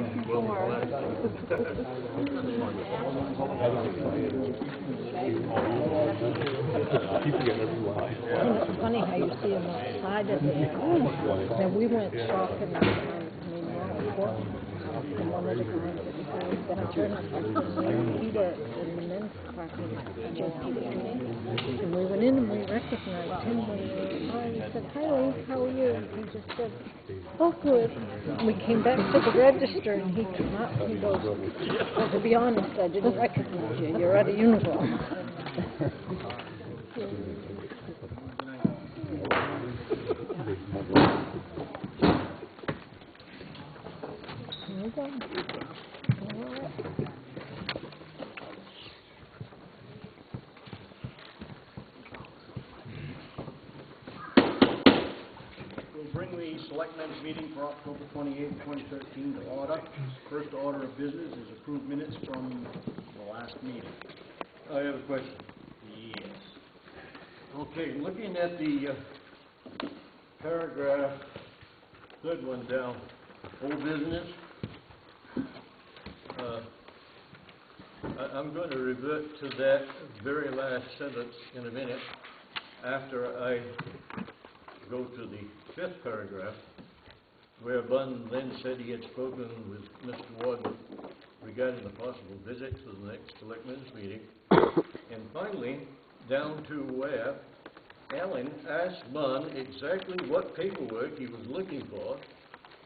It's funny how you see them outside of there. Now we went shopping and one of the guys that was then I turned and Peter in the men's parking lot. And we went in and we recognized him when we were by. He said, "Hi Lee, how are you?" And he just said, "Oh, good." And we came back to the register and he came up and he goes, "Well, to be honest, I didn't recognize you. You're out of uniform." We'll bring the Selectmen's meeting for October 28, 2013 to order. First order of business is approved minutes from the last meeting. I have a question. Yes. Okay, looking at the paragraph, third one down, old business, I'm going to revert to that very last sentence in a minute after I go to the fifth paragraph, where Bunn then said he had spoken with Mr. Warden regarding the possible visit to the next Selectmen's meeting. And finally, down to where Alan asked Bunn exactly what paperwork he was looking for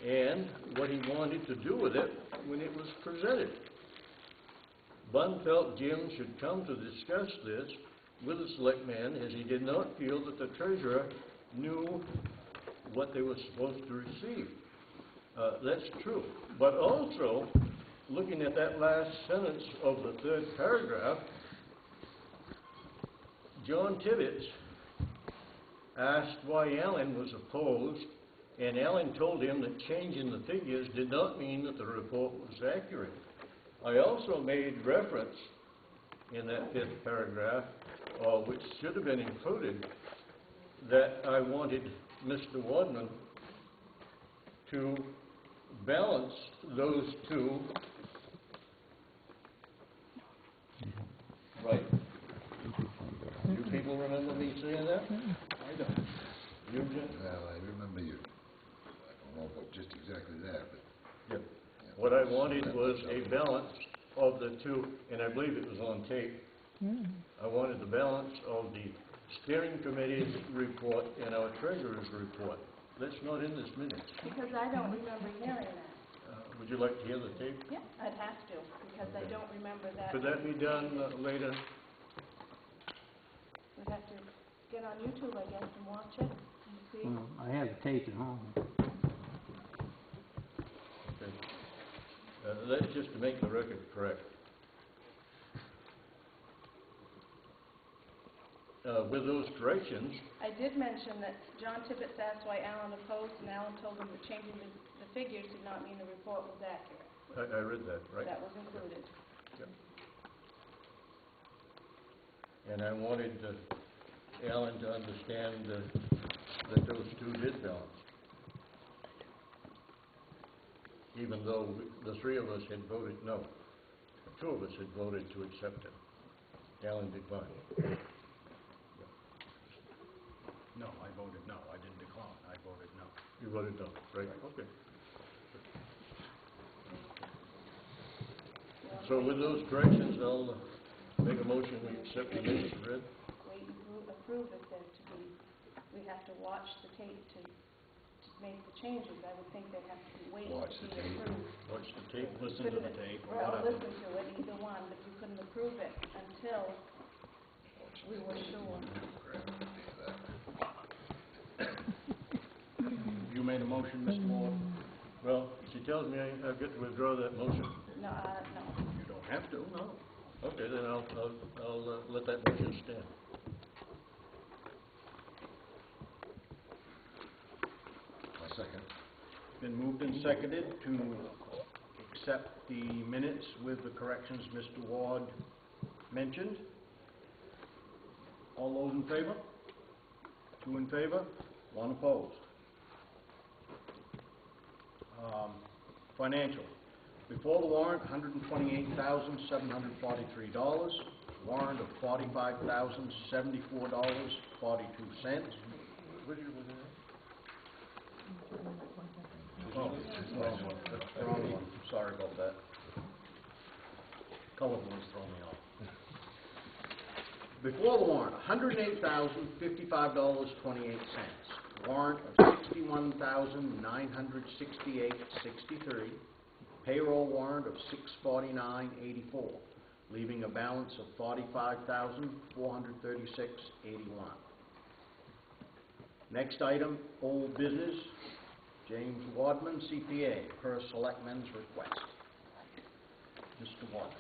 and what he wanted to do with it when it was presented. Bunn felt Jim should come to discuss this with the selectmen, as he did not feel that the treasurer knew what they were supposed to receive. That's true. But also, looking at that last sentence of the third paragraph, John Tibbetts asked why Alan was opposed, and Alan told him that changing the figures did not mean that the report was accurate. I also made reference in that fifth paragraph, which should have been included, that I wanted Mr. Wadman to balance those two. Right. You people remember me saying that? I don't. You, Jim? Well, I remember you. I don't know about just exactly that, but... Yep. What I wanted was a balance of the two, and I believe it was on tape. I wanted the balance of the steering committee's report and our treasurer's report. That's not in this minute. Because I don't remember hearing that. Would you like to hear the tape? Yeah, I'd have to, because I don't remember that. Could that be done later? We'd have to get on YouTube, I guess, and watch it and see. Well, I have a tape at home. Okay. That's just to make the record correct. With those corrections, I did mention that John Tibbetts asked why Alan opposed, and Alan told him that changing the figures did not mean the report was accurate. I read that, right? That was included. Yep. And I wanted Alan to understand that those two did balance. Even though the three of us had voted no. Two of us had voted to accept it. Alan declined. No, I voted no. I didn't decline. I voted no. You voted no, right? Okay. So with those corrections, I'll make a motion we accept the minutes read. Wait and approve it then to be, we have to watch the tape to make the changes. I would think they'd have to be waiting Watch to the be tape. approved. Watch the tape. Listen to the tape or Well, whatever. listen to it, either one, but you couldn't approve it until we were sure. You made a motion, Mr. Ward? Well, she tells me I've got to withdraw that motion. No, no. You don't have to, no. Okay, then I'll let that motion stand. My second. Been moved and seconded to accept the minutes with the corrections Mr. Ward mentioned. All those in favor? 2 in favor, 1 opposed. Financial. Before the warrant, $128,743. Warrant of $45,074.42. Oh, wrong one. Sorry about that. Color ones throw me off. Before the warrant, $108,055.28. Warrant of $61,968.63. Payroll warrant of $649.84, leaving a balance of $45,436.81. Next item, old business. James Wadman, CPA, per Selectmen's request. Mr. Wadman.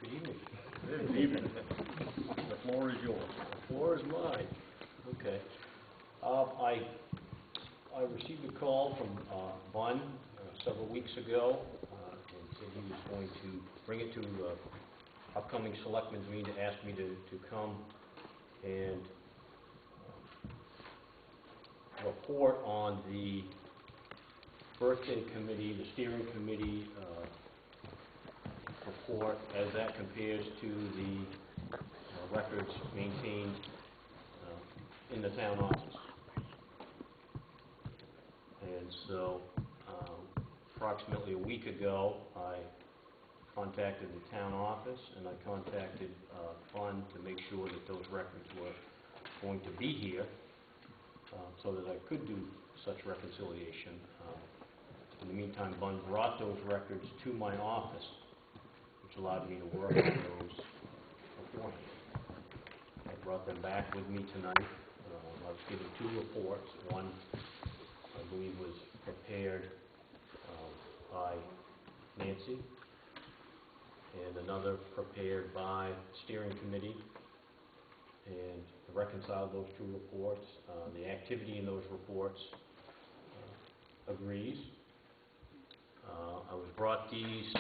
Good evening. Good evening. The floor is yours. The floor is mine. Okay. I received a call from Bun several weeks ago and said he was going to bring it to upcoming Selectmen's meeting to ask me to come and report on the birthday committee, the steering committee report as that compares to the records maintained in the town office. And so approximately a week ago, I contacted the town office and I contacted Fund to make sure that those records were going to be here so that I could do such reconciliation. In the meantime, Bund brought those records to my office, which allowed me to work on those beforehand. I brought them back with me tonight. I was given two reports. One, I believe, was prepared by Nancy, and another prepared by the steering committee, and reconciled those two reports. The activity in those reports agrees. I was brought these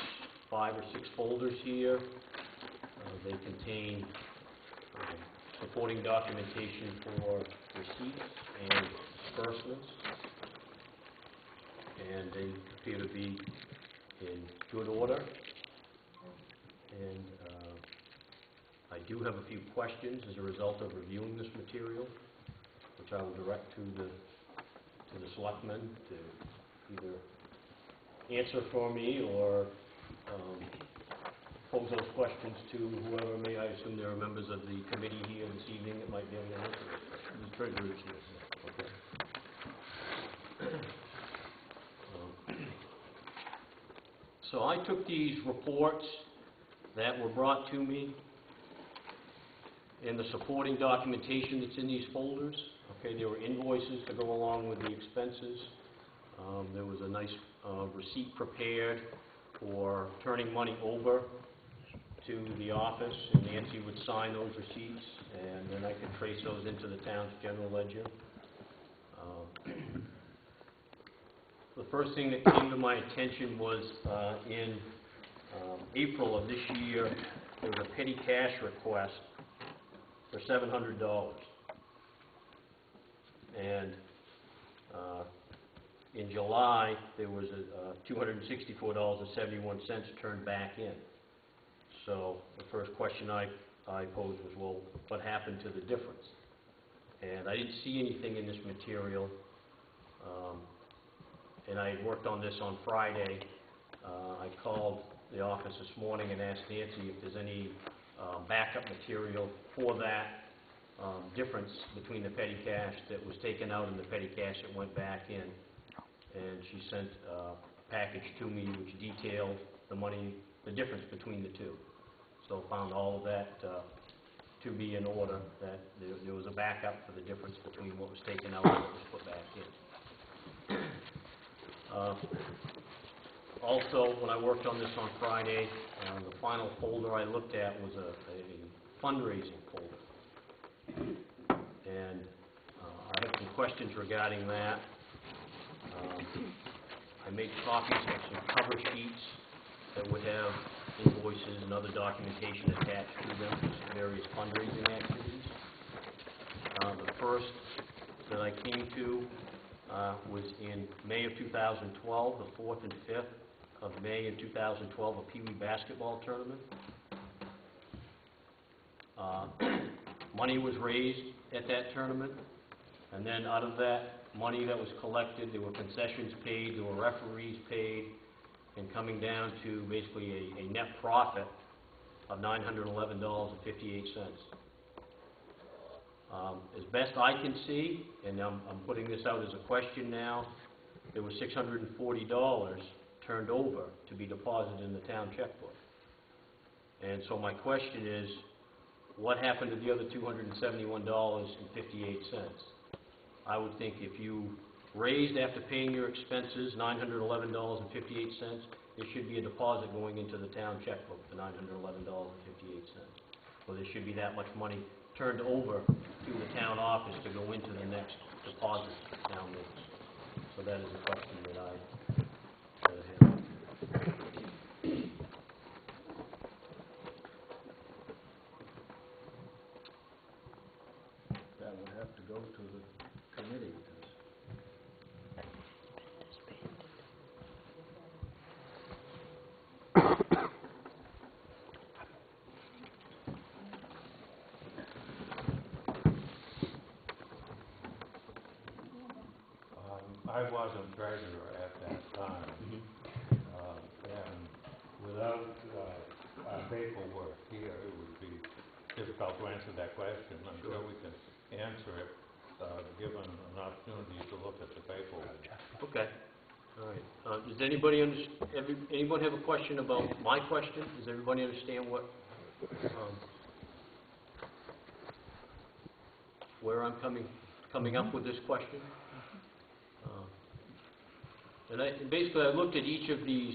5 or 6 folders here. They contain supporting documentation for receipts and disbursements, and they appear to be in good order. And I do have a few questions as a result of reviewing this material, which I will direct to the selectmen to either answer for me or pose those questions to whoever may. I assume there are members of the committee here this evening that might be able to answer those questions. The treasurer is here. Okay. So I took these reports that were brought to me and the supporting documentation that's in these folders. Okay, there were invoices to go along with the expenses. There was a nice receipt prepared for turning money over to the office, and Nancy would sign those receipts, and then I could trace those into the town's general ledger. The first thing that came to my attention was in April of this year, there was a petty cash request for $700. And in July, there was a $264.71 turned back in. So the first question I posed was, well, what happened to the difference? And I didn't see anything in this material. And I had worked on this on Friday. I called the office this morning and asked Nancy if there's any backup material for that difference between the petty cash that was taken out and the petty cash that went back in. And she sent a package to me which detailed the difference between the two. So found all of that to be in order, that there was a backup for the difference between what was taken out and what was put back in. Also, when I worked on this on Friday, the final folder I looked at was a fundraising folder. And I have some questions regarding that. I made copies of some cover sheets that would have invoices and other documentation attached to them for various fundraising activities. The first that I came to was in May of 2012, the 4th and 5th of May in 2012, a Pee Wee basketball tournament. Money was raised at that tournament, and then out of that money that was collected, there were concessions paid, there were referees paid, and coming down to basically a net profit of $911.58. As best I can see, and I'm putting this out as a question now, there was $640 turned over to be deposited in the town checkbook. And so my question is, what happened to the other $271.58? I would think if you raised after paying your expenses $911.58, there should be a deposit going into the town checkbook for $911.58. Well, there should be that much money turned over to the town office to go into the next deposit down there. So that is a question that I have. That would have to go to the committee. I wasn't treasurer at that time, and without our paperwork here, it would be difficult to answer that question. I'm sure we can answer it, given an opportunity to look at the paperwork. Okay. All right. Does anybody anyone have a question about my question? Does everybody understand what where I'm coming up with this question? And basically, I looked at each of these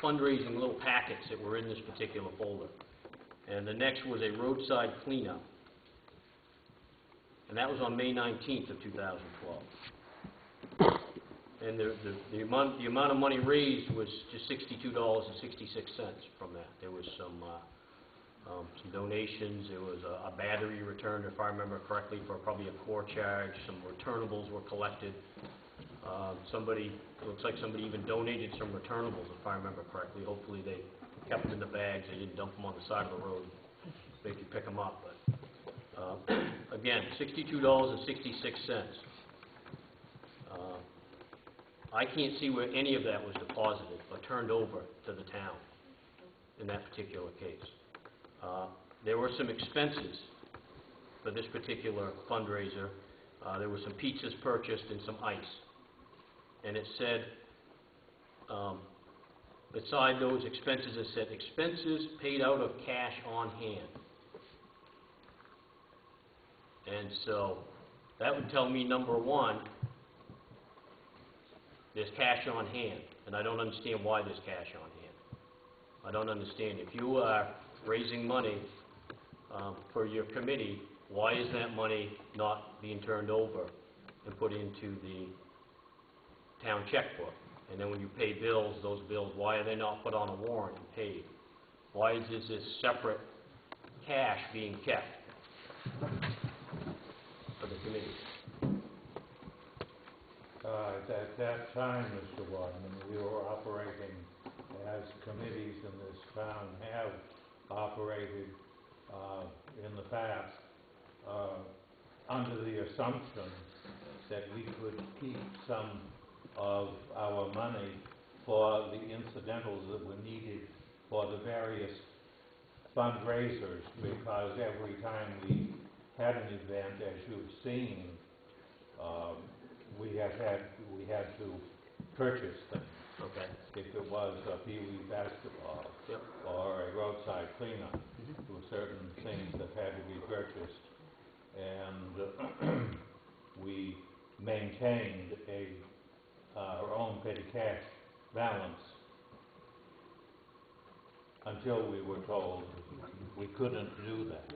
fundraising little packets that were in this particular folder. And the next was a roadside cleanup. And that was on May 19th of 2012. And the amount of money raised was just $62.66 from that. There was some donations. There was a battery returned, if I remember correctly, for probably a core charge. Some returnables were collected. It looks like somebody even donated some returnables, if I remember correctly. Hopefully they kept them in the bags. They didn't dump them on the side of the road. They could pick them up. But again, $62.66. I can't see where any of that was deposited or turned over to the town in that particular case. There were some expenses for this particular fundraiser. There were some pizzas purchased and some ice. And it said, beside those expenses, it said, expenses paid out of cash on hand. And so that would tell me, number one, there's cash on hand. And I don't understand why there's cash on hand. I don't understand. If you are raising money for your committee, why is that money not being turned over and put into the town checkbook? And then when you pay bills, those bills, why are they not put on a warrant and paid? Why is this separate cash being kept for the committee? At that time, Mr. Wadman, we were operating as committees in this town have operated in the past under the assumption that we could keep some of our money for the incidentals that were needed for the various fundraisers, because every time we had an event, as you've seen, we had to purchase things. Okay. If it was a Pee Wee basketball or a roadside cleanup, there were certain things that had to be purchased, and we maintained our own petty cash balance until we were told we couldn't do that.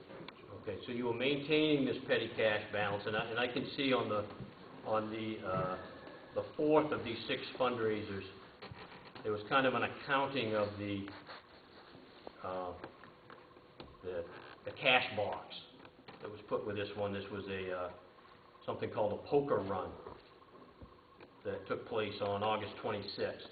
Okay, so you were maintaining this petty cash balance, and I can see on the fourth of these 6 fundraisers, there was kind of an accounting of the cash box that was put with this one. This was something called a poker run that took place on August 26th.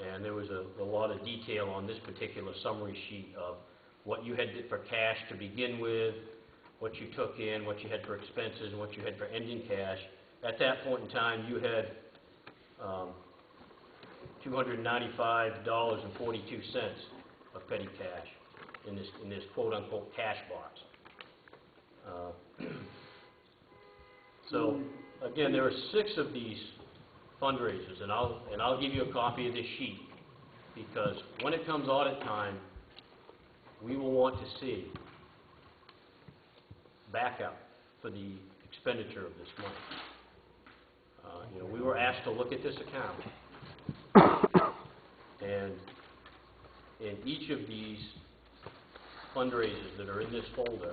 And there was a lot of detail on this particular summary sheet of what you had for cash to begin with, what you took in, what you had for expenses, and what you had for ending cash. At that point in time, you had $295.42 of petty cash in this quote-unquote cash box. So again, there are 6 of these fundraisers, and I'll give you a copy of this sheet, because when it comes audit time, we will want to see backup for the expenditure of this money. You know, we were asked to look at this account, and in each of these fundraisers that are in this folder,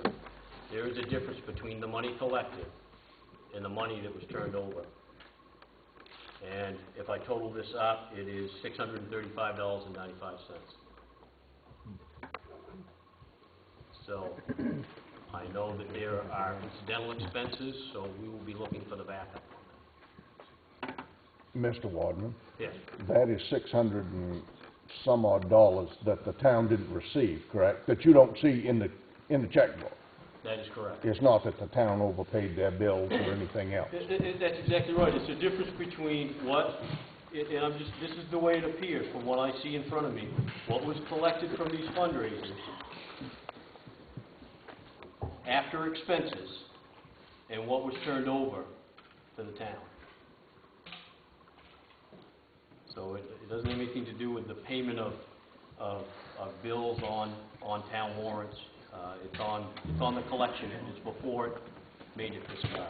there is a difference between the money collected and the money that was turned over. And if I total this up, it is $635.95. So I know that there are incidental expenses, so we will be looking for the backup on that. Mr. Wadman, Yes, that is $600 and some odd dollars that the town didn't receive, correct? That you don't see in the checkbook. that is correct. It's not that the town overpaid their bills or anything else. That's exactly right. It's the difference between what, and this is the way it appears from what I see in front of me, what was collected from these fundraisers after expenses and what was turned over to the town. So it doesn't have anything to do with the payment of bills on town warrants. It's on the collection end. It's before it made it this far.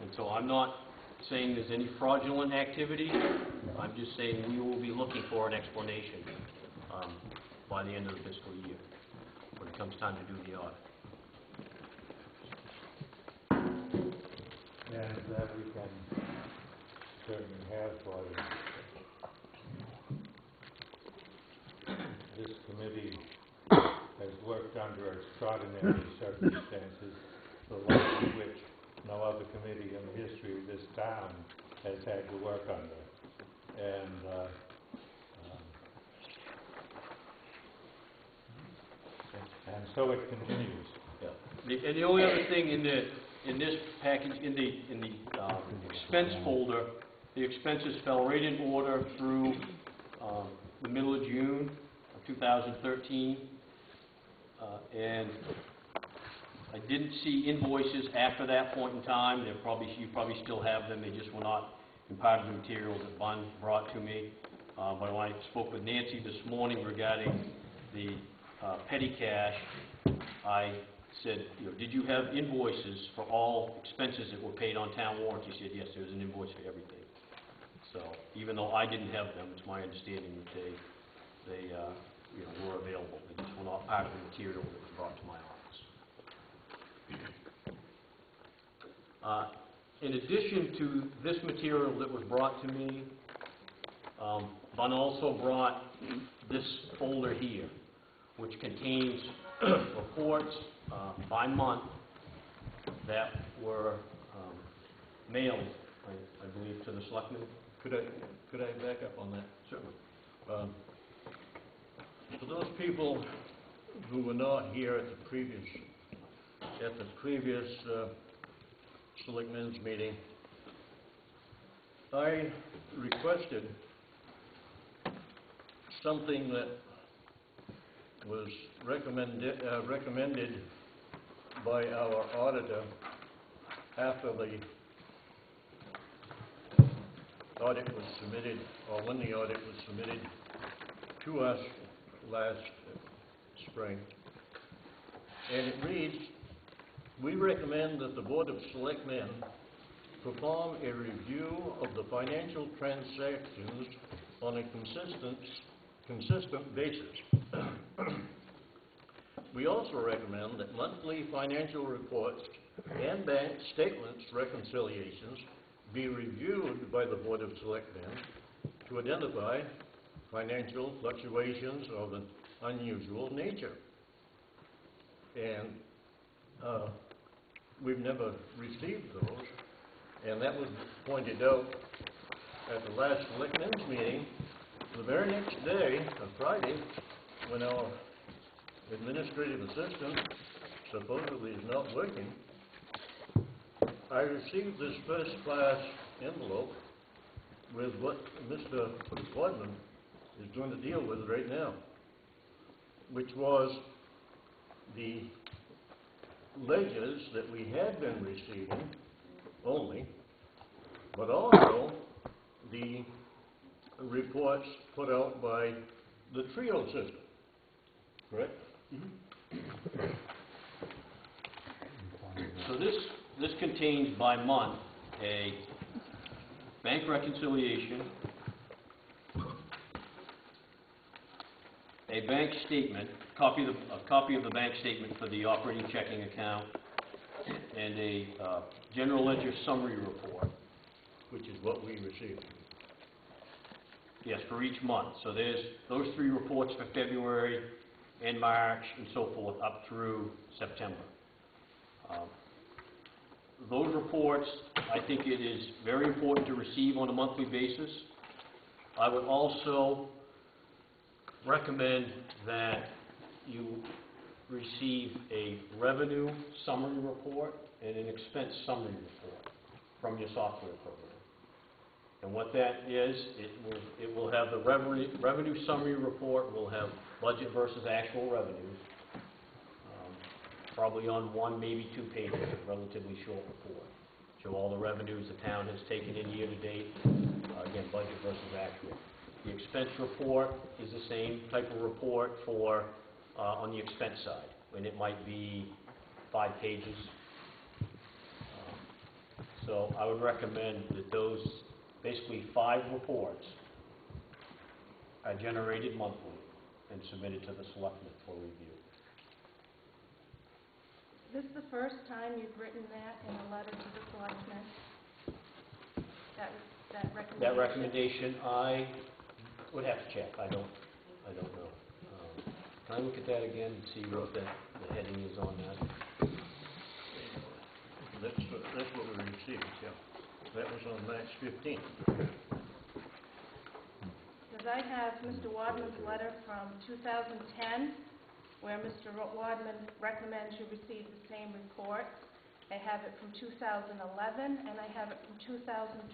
And so I'm not saying there's any fraudulent activity. I'm just saying we will be looking for an explanation by the end of the fiscal year, when it comes time to do the audit. And that we can certainly have for you. This committee has worked under extraordinary circumstances, the like of which no other committee in the history of this town has had to work under. And so it continues. Yeah. And the only other thing in this package, in the expense folder, the expenses fell right in order through the middle of June of 2013, and I didn't see invoices after that point in time. You probably still have them. They just were not in part of the materials that Bun brought to me. But when I spoke with Nancy this morning regarding the petty cash, I said, did you have invoices for all expenses that were paid on town warrants? She said, yes, there was an invoice for everything. So even though I didn't have them, it's my understanding that they were available. They just were not part of the material that was brought to my office. In addition to this material that was brought to me, Bun also brought this folder here, which contains reports by month that were mailed, I believe, to the selectmen. Could I back up on that? Certainly. For those people who were not here at the previous Selectmen's meeting, I requested something that was recommended by our auditor after the audit was submitted, or when the audit was submitted to us last spring. And it reads, we recommend that the Board of Selectmen perform a review of the financial transactions on a consistent basis. We also recommend that monthly financial reports and bank statements reconciliations be reviewed by the Board of Selectmen to identify financial fluctuations of an unusual nature. And we've never received those, and that was pointed out at the last Selectmen's meeting. The very next day, on Friday, when our administrative assistant supposedly is not working, I received this first-class envelope with what Mr. Wadman is going to deal with right now, which was the ledgers that we had been receiving only, but also the reports put out by the TRIO system, correct? So this contains by month a bank reconciliation, a bank statement, a copy of the bank statement for the operating checking account, and a general ledger summary report. Which is what we received. Yes, for each month. So there's those three reports for February and March and so forth up through September. Those reports, I think it is very important to receive on a monthly basis. I would also recommend that you receive a revenue summary report and an expense summary report from your software program. And what that is, it will have the revenue summary report, will have budget versus actual revenues, probably on 1, maybe 2 pages, a relatively short report. Show all the revenues the town has taken in year to date, again, budget versus actual. The expense report is the same type of report for on the expense side, and it might be 5 pages. So I would recommend that those basically 5 reports are generated monthly and submitted to the selectmen for review. Is this the first time you've written that in a letter to the selectmen? That recommendation? That recommendation, I would have to check. I don't know. Can I look at that again and see what the heading is on that? That's what we received, yeah. That was on March 15th. Because I have Mr. Wadman's letter from 2010, where Mr. Wadman recommends you receive the same report. I have it from 2011, and I have it from 2012.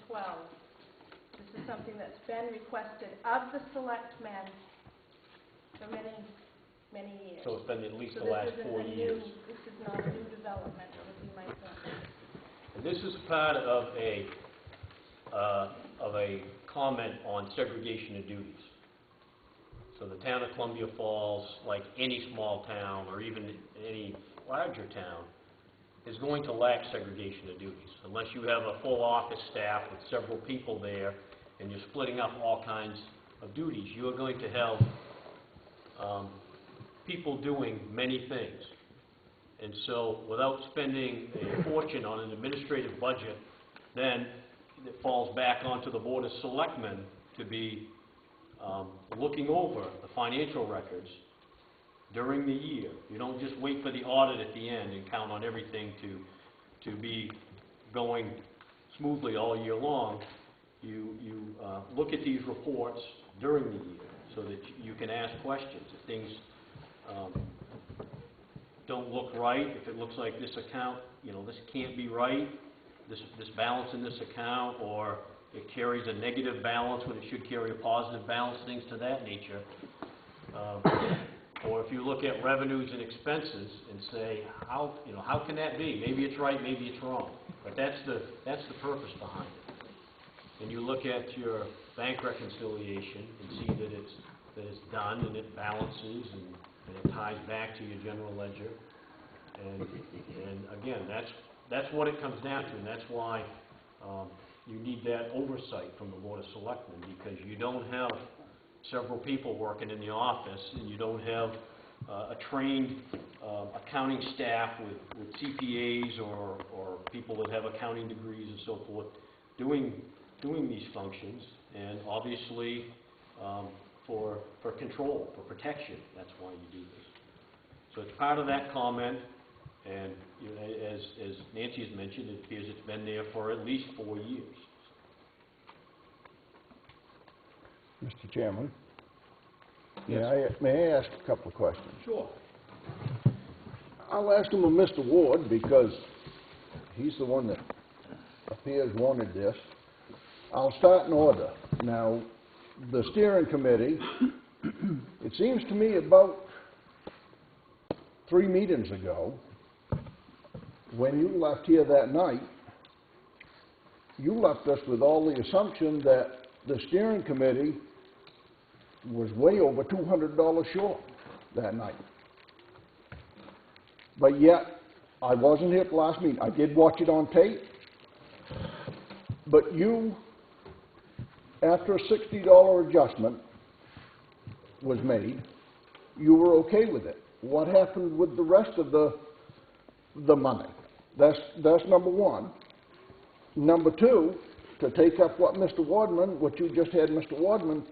This is something that's been requested of the selectmen for many, many years. So it's been at least So the last this isn't 4 a years. This is not a new development, would be my point. And this is part of a comment on segregation of duties. So the town of Columbia Falls, like any small town or even any larger town, is going to lack segregation of duties. Unless you have a full office staff with several people there and you're splitting up all kinds of duties, you are going to have people doing many things. And so without spending a fortune on an administrative budget, then it falls back onto the Board of Selectmen to be looking over the financial records during the year. You don't just wait for the audit at the end and count on everything to be going smoothly all year long. You look at these reports during the year so that you can ask questions. If things don't look right, if it looks like this account, this can't be right, this balance in this account, or it carries a negative balance when it should carry a positive balance, things to that nature. Or if you look at revenues and expenses and say, how can that be? Maybe it's right, maybe it's wrong. But that's the purpose behind it. And you look at your bank reconciliation and see that it's done and it balances and it ties back to your general ledger. And again, that's what it comes down to, and that's why you need that oversight from the Board of Selectmen, because you don't have several people working in the office, and you don't have a trained accounting staff with CPAs or people that have accounting degrees and so forth doing these functions, and obviously for control, for protection. That's why you do this. So it's part of that comment, and you know, as Nancy has mentioned, it appears it's been there for at least 4 years. Mr. Chairman, Yes. may I ask a couple of questions? Sure. I'll ask them of Mr. Ward because he's the one that appears wanted this. I'll start in order. Now, the steering committee, it seems to me about 3 meetings ago, when you left here that night, you left us with all the assumption that the steering committee was way over $200 short that night. But yet, I wasn't here at the last meeting. I did watch it on tape. But you, after a $60 adjustment was made, you were okay with it. What happened with the rest of the money? That's number one. Number two, to take up what Mr. Wadman, what you just had Mr. Wadman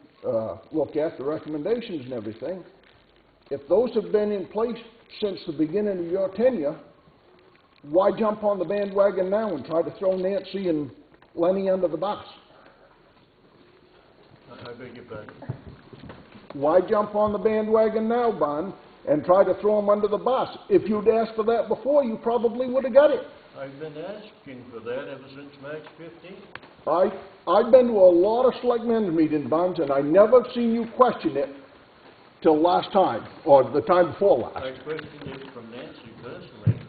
look at, the recommendations and everything, if those have been in place since the beginning of your tenure, why jump on the bandwagon now and try to throw Nancy and Lenny under the bus? I beg your pardon. Why jump on the bandwagon now, Bun, and try to throw them under the bus? If you'd asked for that before, you probably would have got it. I've been asking for that ever since March 15th. I've been to a lot of selectmen's meetings, Buns, and I never seen you question it till last time, or the time before last. I questioned it from Nancy personally.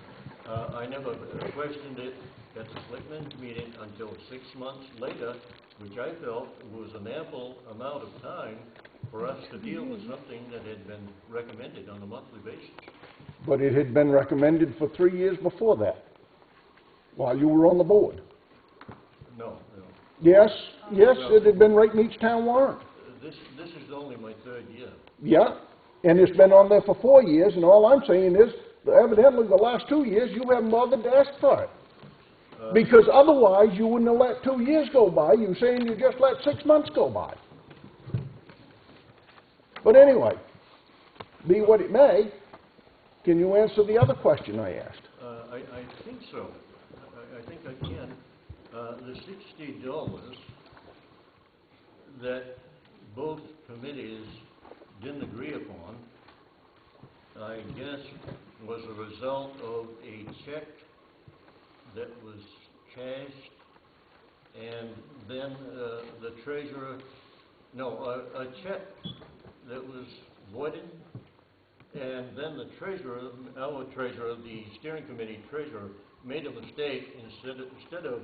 I never questioned it at the selectmen's meeting until 6 months later, which I felt was an ample amount of time for us to deal with something that had been recommended on a monthly basis. But it had been recommended for 3 years before that, while you were on the board. No. Yes, it had been right in each town warrant. This is only my 3rd year. Yeah, and it's been on there for 4 years, and all I'm saying is, that evidently the last 2 years, you haven't bothered to ask for it. Because otherwise, you wouldn't have let 2 years go by. You're saying you just let 6 months go by. But anyway, be what it may, can you answer the other question I asked? I think so. I think I can. The $60 that both committees didn't agree upon, I guess, was a result of a check that was cashed, and then the treasurer, a check that was voided, and then the treasurer, our treasurer, the steering committee treasurer, made a mistake. Instead of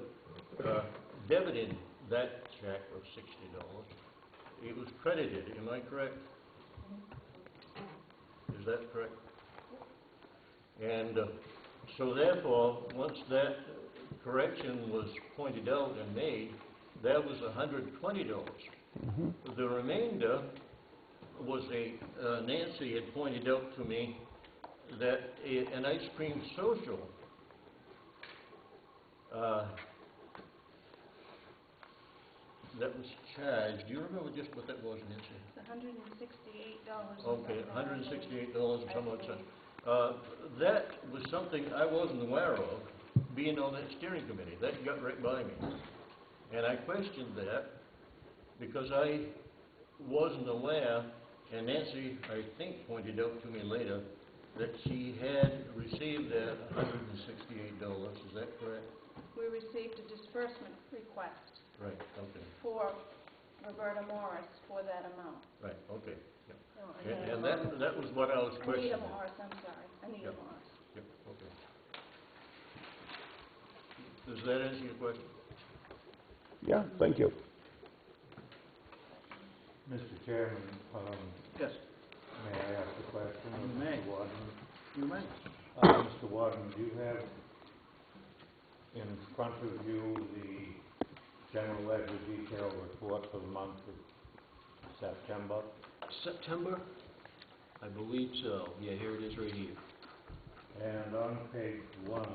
debiting that check of $60, it was credited. Am I correct? Is that correct? And so therefore, once that correction was pointed out and made, that was $120. The remainder was Nancy had pointed out to me that an ice cream social that was charged. Do you remember just what that was, Nancy? It's $168. Okay, $168 and some odd cents. That was something I wasn't aware of, being on that steering committee. That got right by me. And I questioned that because I wasn't aware, and Nancy, I think, pointed out to me later that she had received that $168. Is that correct? We received a disbursement request Right, okay. for Roberta Morris for that amount. Right, okay. Yep. No, And that was what I was questioning. Anita Morris, I'm sorry. Anita Yep. Morris. Yep, okay. Does that answer your question? Yeah, thank you. Mr. Chairman, Yes, may I ask a question of You may. Mr. Wadman? you may. Mr. Wadman, do you have in front of you the general ledger detail report for the month of September? September? I believe so. Yeah, here it is right here. And on page 1,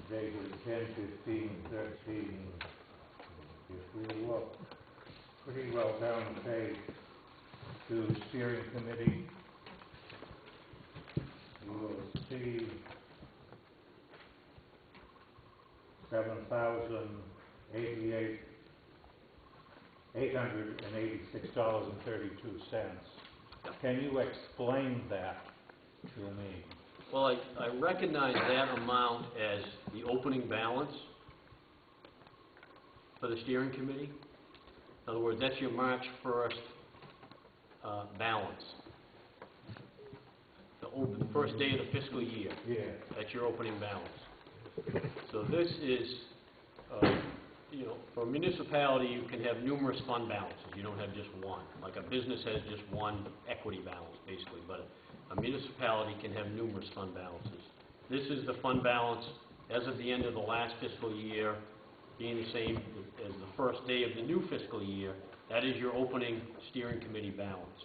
dated 10/15/13, if we look pretty well down the page to steering committee, you will see $886.32. Can you explain that to me? Well, I recognize that amount as the opening balance for the steering committee. In other words, that's your March 1st balance. The first day of the fiscal year. Yeah. That's your opening balance. So this is, you know, for a municipality, you can have numerous fund balances. You don't have just one. Like a business has just one equity balance, basically, but a municipality can have numerous fund balances. This is the fund balance as of the end of the last fiscal year, being the same as the first day of the new fiscal year. That is your opening steering committee balance.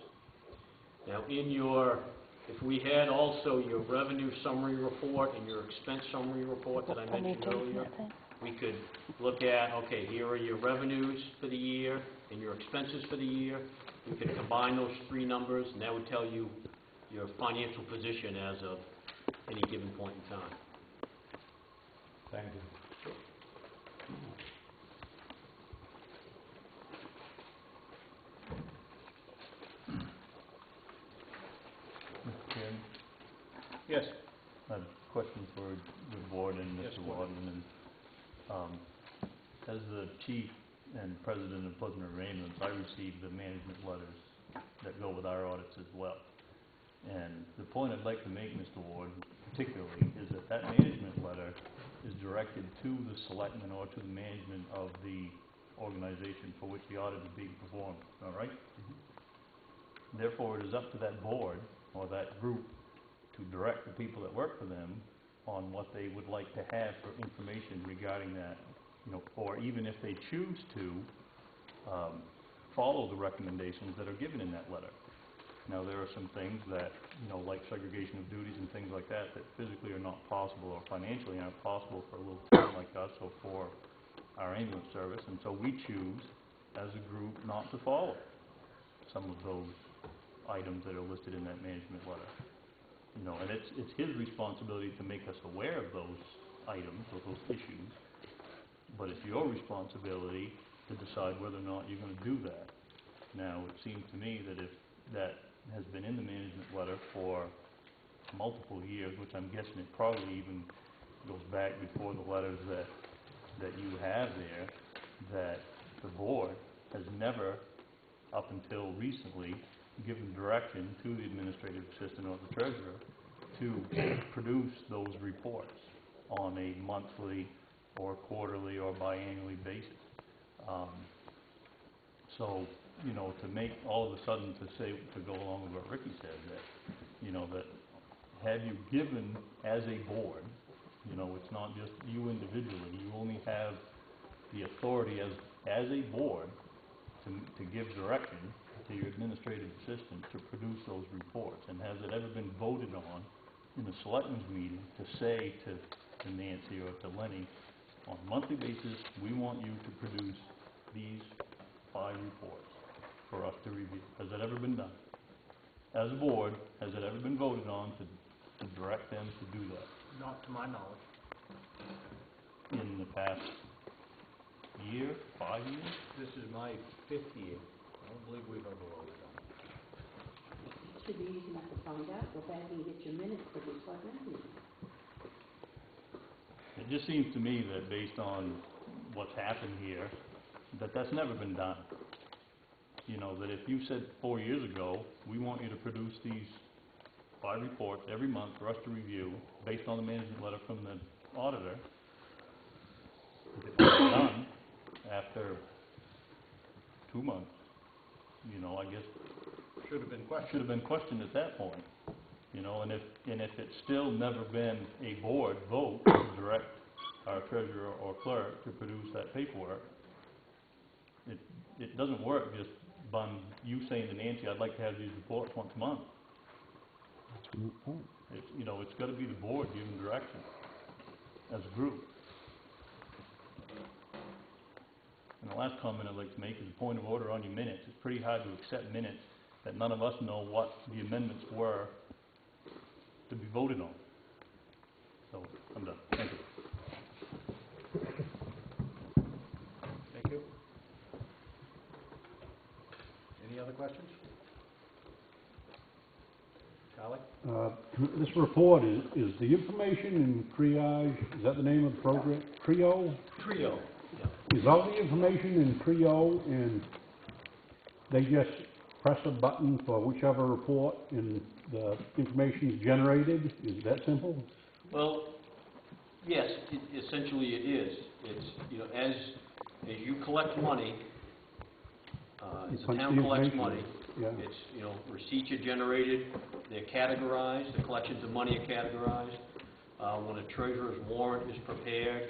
Now, in your, if we had also your revenue summary report and your expense summary report that I mentioned earlier, we could look at, okay, here are your revenues for the year and your expenses for the year. We could combine those three numbers, and that would tell you your financial position as of any given point in time. Thank you. Mr. Chairman, Yes. I have a question for the board and Yes, Mr. go ahead. Wadman. As the chief and president of Pleasant Arraignments, I receive the management letters that go with our audits as well. And the point I'd like to make, Mr. Ward, particularly, is that that management letter is directed to the selectmen or to the management of the organization for which the audit is being performed, all right? Therefore, it is up to that board or that group to direct the people that work for them on what they would like to have for information regarding that, you know, or even if they choose to follow the recommendations that are given in that letter. Now, there are some things that, you know, like segregation of duties and things like that, that physically are not possible or financially aren't possible for a little town like us or for our ambulance service, and so we choose, as a group, not to follow some of those items that are listed in that management letter. You know, and it's his responsibility to make us aware of those items or those issues, but it's your responsibility to decide whether or not you're going to do that. Now, it seems to me that if that has been in the management letter for multiple years, which I'm guessing it probably even goes back before the letters that you have there, that the board has never, up until recently, given direction to the administrative assistant or the treasurer to produce those reports on a monthly or quarterly or biannually basis. So, you know, to make all of a sudden to say, to go along with what Ricky said, that, you know, that had you given as a board, you know, it's not just you individually, you only have the authority as a board to give direction to your administrative assistant to produce those reports. And has it ever been voted on in the selectmen's meeting to say to Nancy or to Lenny, on a monthly basis, we want you to produce these 5 reports for us to review? Has that ever been done? As a board, has it ever been voted on to direct them to do that? Not to my knowledge. In the past year, 5 years? This is my 5th year. I don't believe we've ever voted on it. Should be easy enough to find out. Go back and get your minutes for this meeting. It just seems to me that based on what's happened here, that that's never been done. You know, that if you said 4 years ago, we want you to produce these 5 reports every month for us to review based on the management letter from the auditor, if it was done after 2 months, you know, I guess Should have been questioned. should have been questioned at that point. You know, and if it's still never been a board vote to direct our treasurer or clerk to produce that paperwork, it doesn't work just Bun, you saying to Nancy, I'd like to have these reports once a month. It's, you know, it's gotta be the board giving direction as a group. And the last comment I'd like to make is a point of order on your minutes. It's pretty hard to accept minutes that none of us know what the amendments were to be voted on. So, I'm done. Thank you. Thank you. Any other questions? Charlie? This report is the information in triage, is that the name of the program? Trio? Trio, Is all the information in Trio and they just press a button for whichever report and the information is generated? Is that simple? Well, yes, essentially it is. It's, you know, as you collect money, as the punch town the collects information. money, Yeah. it's, you know, receipts are generated, they're categorized, the collections of money are categorized. When a treasurer's warrant is prepared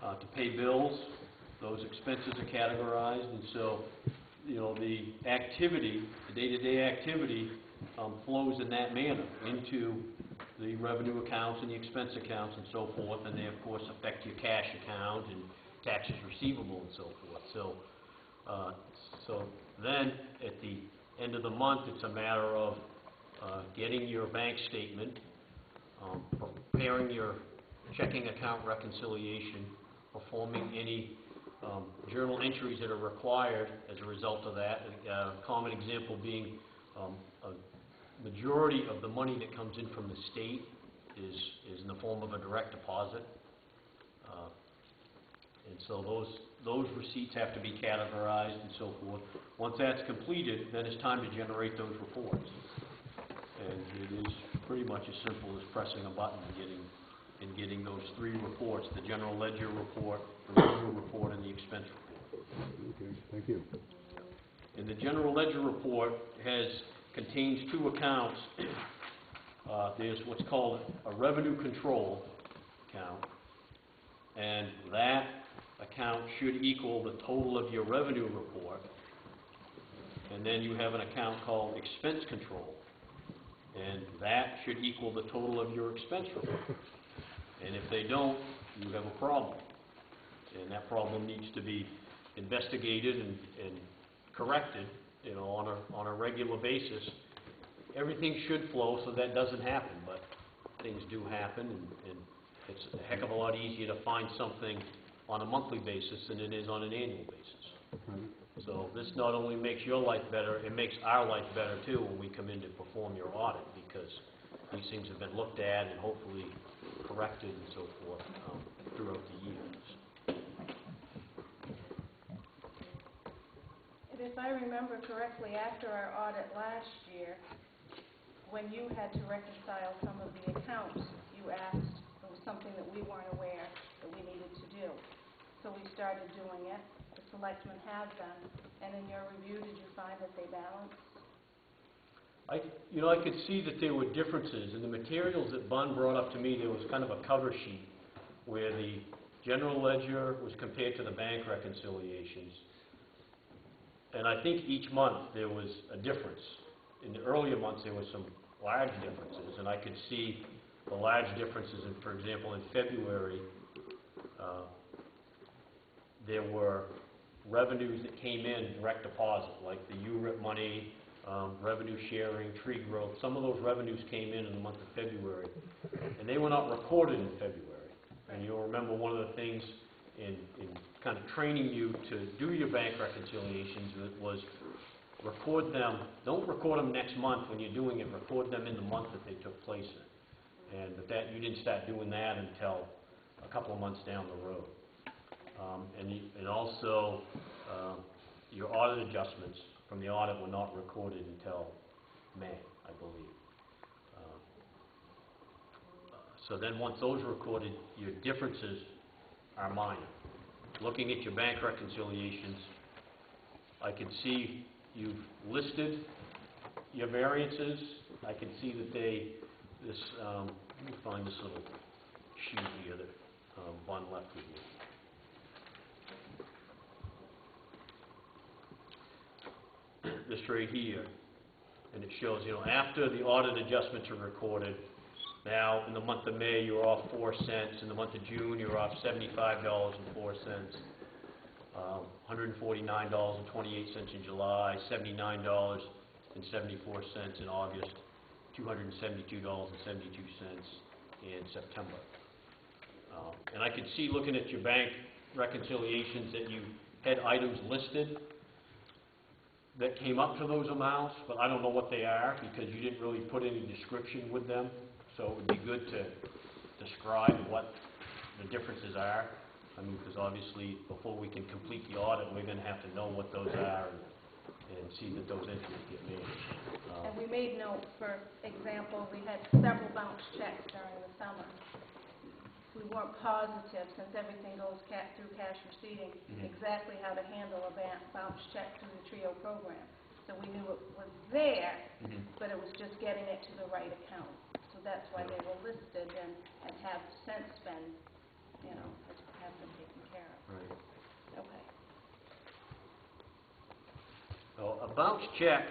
to pay bills, those expenses are categorized, and so, you know, the activity, the day-to-day activity flows in that manner into the revenue accounts and the expense accounts and so forth, and they, of course, affect your cash account and taxes receivable and so forth. So then, at the end of the month, it's a matter of getting your bank statement, preparing your checking account reconciliation, performing any journal entries that are required as a result of that. A common example being a majority of the money that comes in from the state is in the form of a direct deposit. And so those receipts have to be categorized and so forth. Once that's completed, then it's time to generate those reports. And it is pretty much as simple as pressing a button and getting those three reports, the general ledger report, the revenue report, and the expense report. Okay, thank you. And the general ledger report contains two accounts. There's what's called a revenue control account, and that account should equal the total of your revenue report. And then you have an account called expense control, and that should equal the total of your expense report. And if they don't, you have a problem. And that problem needs to be investigated and corrected, you know, on a regular basis. Everything should flow so that doesn't happen, but things do happen, and it's a heck of a lot easier to find something on a monthly basis than it is on an annual basis. So this not only makes your life better, it makes our life better too when we come in to perform your audit, because these things have been looked at and hopefully corrected and so forth throughout the years. And if I remember correctly, after our audit last year, when you had to reconcile some of the accounts, you asked, it was something that we weren't aware that we needed to do. So we started doing it. The selectmen have them. And in your review, did you find that they balanced? I could see that there were differences. In the materials that Bun brought up to me, there was kind of a cover sheet where the general ledger was compared to the bank reconciliations. And I think each month there was a difference. In the earlier months, there were some large differences, and I could see the large differences. In, for example, in February, there were revenues that came in direct deposit, like the URIP money, revenue sharing, tree growth. Some of those revenues came in the month of February, and they were not recorded in February. And you'll remember one of the things in kind of training you to do your bank reconciliations was record them. Don't record them next month when you're doing it. Record them in the month that they took place in. And that you didn't start doing that until a couple of months down the road. And also, your audit adjustments from the audit were not recorded until May, I believe. So then once those are recorded, your differences are minor. Looking at your bank reconciliations, I can see you've listed your variances. I can see that let me find this little sheet here that Bun left with me. this right here, and it shows, you know, after the audit adjustments are recorded, now in the month of May, you're off 4 cents, in the month of June, you're off $75.04, $149.28 in July, $79.74 in August, $272.72 in September. And I could see, looking at your bank reconciliations, that you had items listed that came up to those amounts, but I don't know what they are because you didn't really put any description with them. So it would be good to describe what the differences are. I mean, because obviously before we can complete the audit, we're going to have to know what those are and see that those entries get made. And we made note, for example, we had several bounce checks during the summer. We weren't positive, since everything goes through cash receipting, exactly how to handle a bounce check through the TRIO program. So we knew it was there, but it was just getting it to the right account. So that's why they were listed and have since been, you know, have been taken care of. Right. Okay. So a bounce check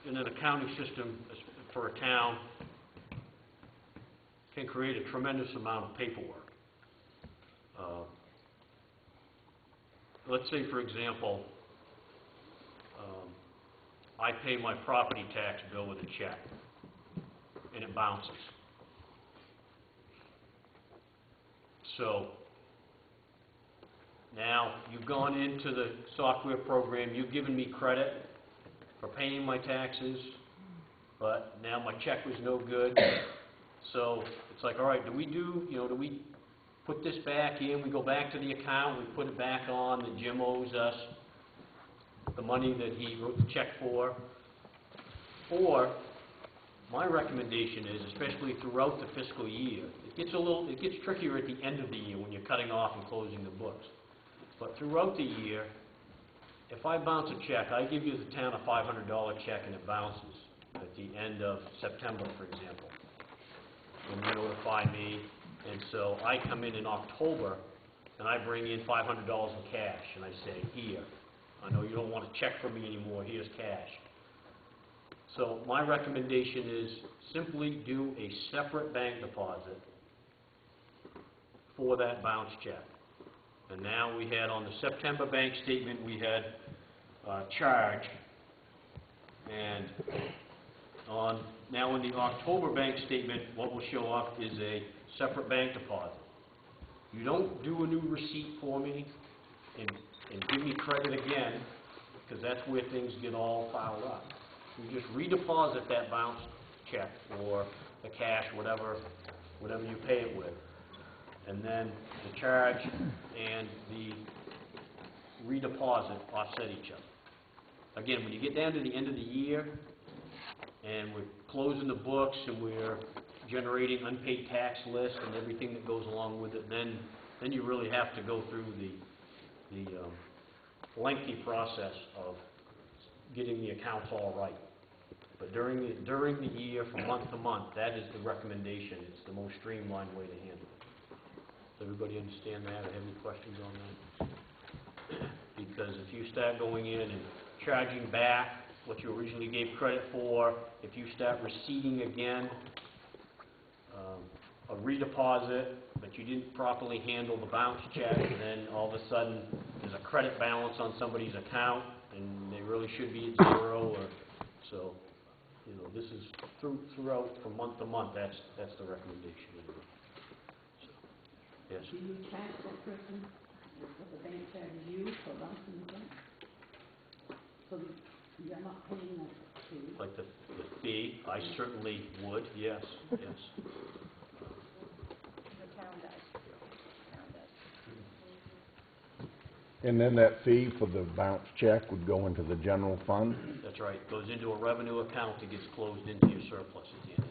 in an accounting system for a town can create a tremendous amount of paperwork. Let's say, for example, I pay my property tax bill with a check, and it bounces. So now you've gone into the software program, you've given me credit for paying my taxes, but now my check was no good. So it's like, all right, do we put this back in, we go back to the account, we put it back on, that Jim owes us the money that he wrote the check for? Or, my recommendation is, especially throughout the fiscal year, it gets trickier at the end of the year when you're cutting off and closing the books. But throughout the year, if I bounce a check, I give you the town a $500 check and it bounces at the end of September, for example. And you notify me, and so I come in October and I bring in $500 in cash and I say, here, I know you don't want a check from me anymore, here's cash. So my recommendation is simply do a separate bank deposit for that bounce check. And now we had on the September bank statement, we had charge, and now in the October bank statement, what will show up is a separate bank deposit. You don't do a new receipt for me and give me credit again, because that's where things get all fouled up. You just redeposit that bounce check or the cash, whatever you pay it with. And then the charge and the redeposit offset each other. Again, when you get down to the end of the year and we're closing the books and we're generating unpaid tax list and everything that goes along with it, then you really have to go through the lengthy process of getting the accounts all right. But during the year, from month to month, that is the recommendation. It's the most streamlined way to handle it. Does everybody understand that, or have any questions on that? Because if you start going in and charging back what you originally gave credit for, if you start receipting again, a redeposit, but you didn't properly handle the bounce check, and then all of a sudden there's a credit balance on somebody's account, and they really should be at zero, or so. You know, this is throughout from month to month. That's the recommendation. So, yes. Do you charge that person what the bank charges you for bouncing the bank? So you're not paying that fee? Like the fee, I certainly would. Yes, yes. The town does. And then that fee for the bounce check would go into the general fund? That's right. It goes into a revenue account that gets closed into your surplus at the end of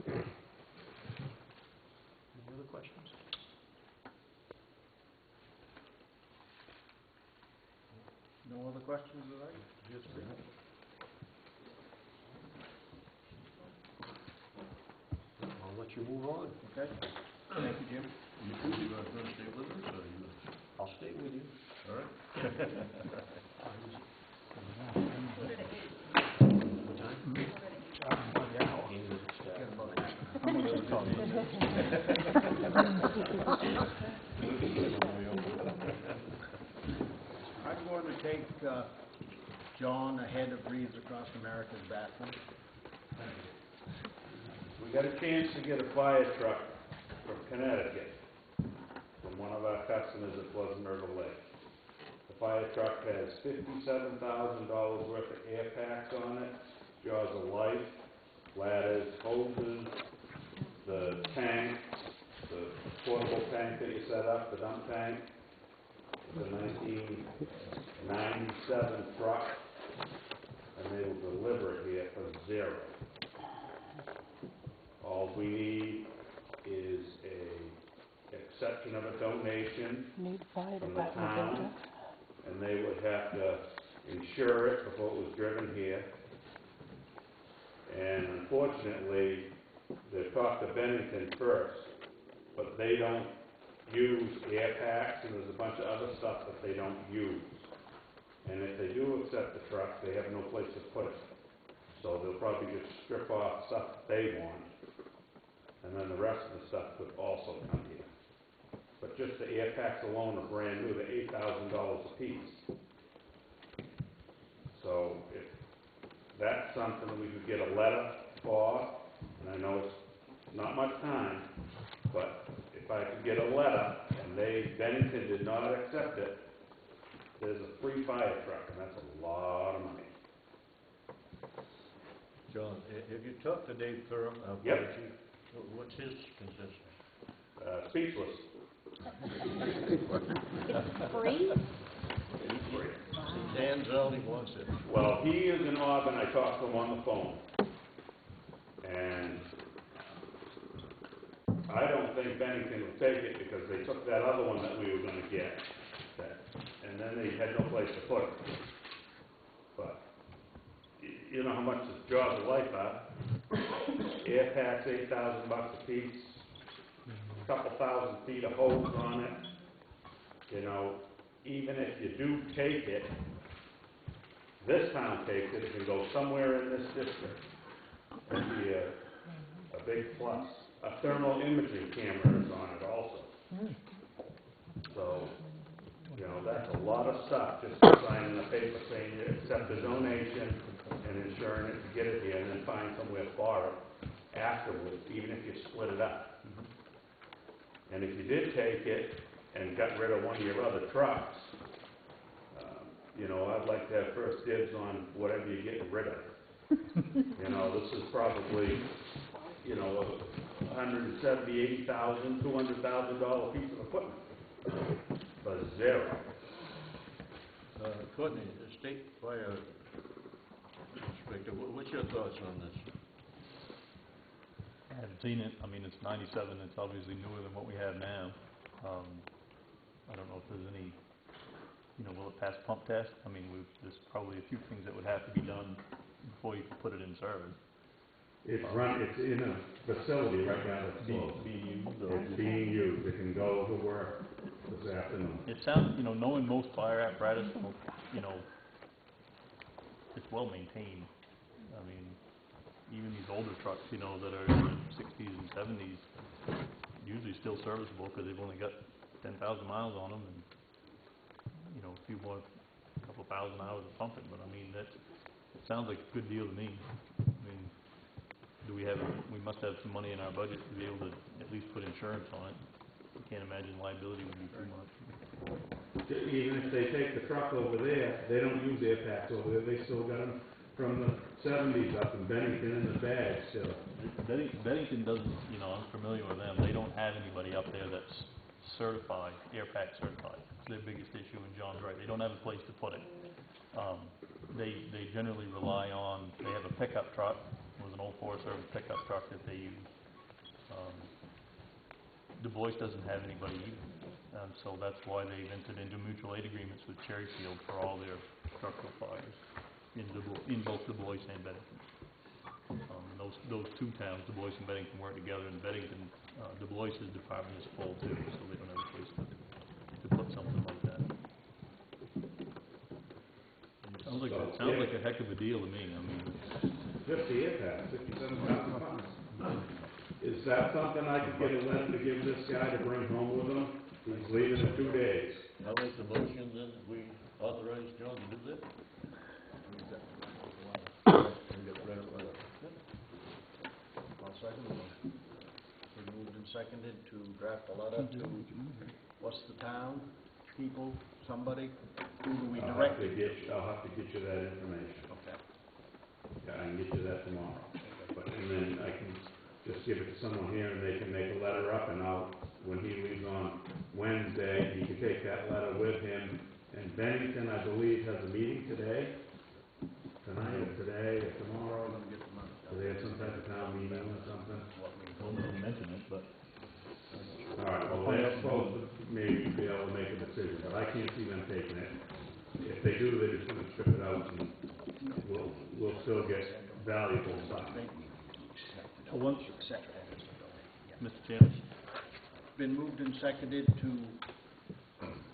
the year. Any other questions? No other questions, all right? Just me. I'll let you move on. Okay. Thank you, Jim. You two, you gonna stay with us, or you? I'll stay with you. All right. What time? Game doesn't start. I'm going to take John ahead of Reeves Across America's bathroom. We got a chance to get a fire truck from Connecticut, from one of our customers at Pleasant River Lake. The fire truck has $57,000 worth of air packs on it, jaws of life, ladders, hoses, the tank, the portable tank that you set up, the dump tank, the 1997 truck, and they will deliver it here for $0. All we need is a exception of a donation from the town, and they would have to insure it before it was driven here. And unfortunately, they talked to Bennington first, but they don't use air packs, and there's a bunch of other stuff that they don't use. And if they do accept the truck, they have no place to put it. So they'll probably just strip off stuff that they want, and then the rest of the stuff could also come here. But just the air packs alone are brand new, they're $8,000 a piece. So if that's something we could get a letter for, and I know it's not much time, but if I could get a letter, and Bennington did not accept it, there's a free fire truck, and that's a lot of money. John, have you talked to Dave Thurham? Yep. What's his consensus? Speechless. It's free? It's free. Dan's all he wants it. Well, he is in Auburn. I talked to him on the phone. And I don't think Bennington will take it because they took that other one that we were going to get. And then they had no place to put it. But you know how much the jaws of life are. Air packs, $8,000 a piece. A couple thousand feet of hose on it. You know, even if you do take it, this town takes it, it can go somewhere in this district. That'd be a big plus. A thermal imaging camera is on it also. So, you know, that's a lot of stuff, just signing a paper saying you accept a donation and insuring it to get it here and then find somewhere for it afterwards, even if you split it up. And if you did take it and got rid of one of your other trucks, you know, I'd like to have first dibs on whatever you're getting rid of. You know, this is probably, you know, $170,000, $80,000, $200,000 piece of equipment for $0. Courtney, the state fire inspector, what's your thoughts on this? I haven't seen it. I mean, it's 97. It's obviously newer than what we have now. I don't know if there's any, you know, will it pass pump test? I mean, there's probably a few things that would have to be done before you can put it in service. It's in a facility right now that's closed. It's being used. It can go to work this afternoon. It sounds, you know, knowing most fire apparatus, you know, it's well maintained. I mean, even these older trucks, you know, that are in the 60s and 70s, usually still serviceable because they've only got 10,000 miles on them and, you know, a couple thousand hours of pumping. But I mean, it sounds like a good deal to me. I mean, we must have some money in our budget to be able to at least put insurance on it. I can't imagine liability would be too much. Even if they take the truck over there, they don't use air packs over there. They still got them from the 70s up in Bennington in the bag still. Bennington doesn't, you know, I'm familiar with them. They don't have anybody up there that's certified, air pack certified. It's their biggest issue, and John's right. They don't have a place to put it. They generally rely on, they have a pickup truck. It was an old Forest Service pickup truck that they use. Du Bois doesn't have anybody either. So that's why they've entered into mutual aid agreements with Cherryfield for all their structural fires in both Du Bois and Bennington. those two towns, Du Bois and Bennington, work together, and Bennington, Du Bois's department is full too, so they don't have a place to put something like that. Sounds like a heck of a deal to me, I mean. 57,000 bucks. Is that something I could get a letter to give this guy to bring home with him? He's leaving in 2 days. I'll make the motion then that we authorize John to do that. I'll second the motion. Been moved and seconded to draft a letter to, what's the town, people, somebody? Who do we direct it to? I'll have to get you that information. Okay. Yeah, I can get you that tomorrow. And then I can just give it to someone here and they can make a letter up, and when he leaves on Wednesday, he can take that letter with him. And Bennington, I believe, has a meeting today, tonight or today or tomorrow. Do they have some type of town meeting or something? Don't mention it, but. All right, well, they're supposed to maybe be able to make a decision, but I can't see them taking it. If they do, they're just gonna strip it out and we'll still get valuable stuff. Mr. Chairman? Been moved and seconded to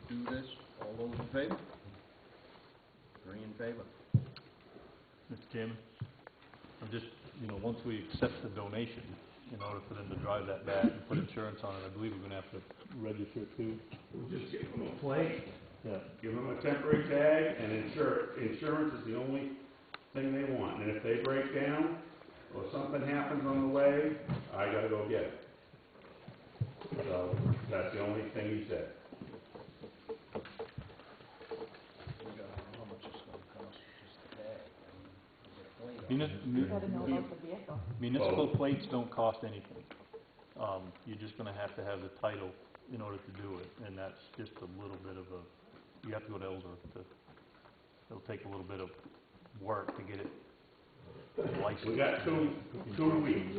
do this. All those in favor? 3 in favor. Mr. Chairman, I'm just, once we accept the donation, in order for them to drive that back and put insurance on it, I believe we're gonna have to register it too. We'll just give them a plate, Yeah. give them a temporary tag, and insurance is the only thing they want. And if they break down, or something happens on the way, I gotta go get it. So, that's the only thing he said. How much it's gonna cost just to tag? Municipal plates don't cost anything. You're just gonna have to have the title in order to do it, and that's just a little bit of you have to go to Ellsworth it'll take a little bit of work to get it licensed. We got two weeks.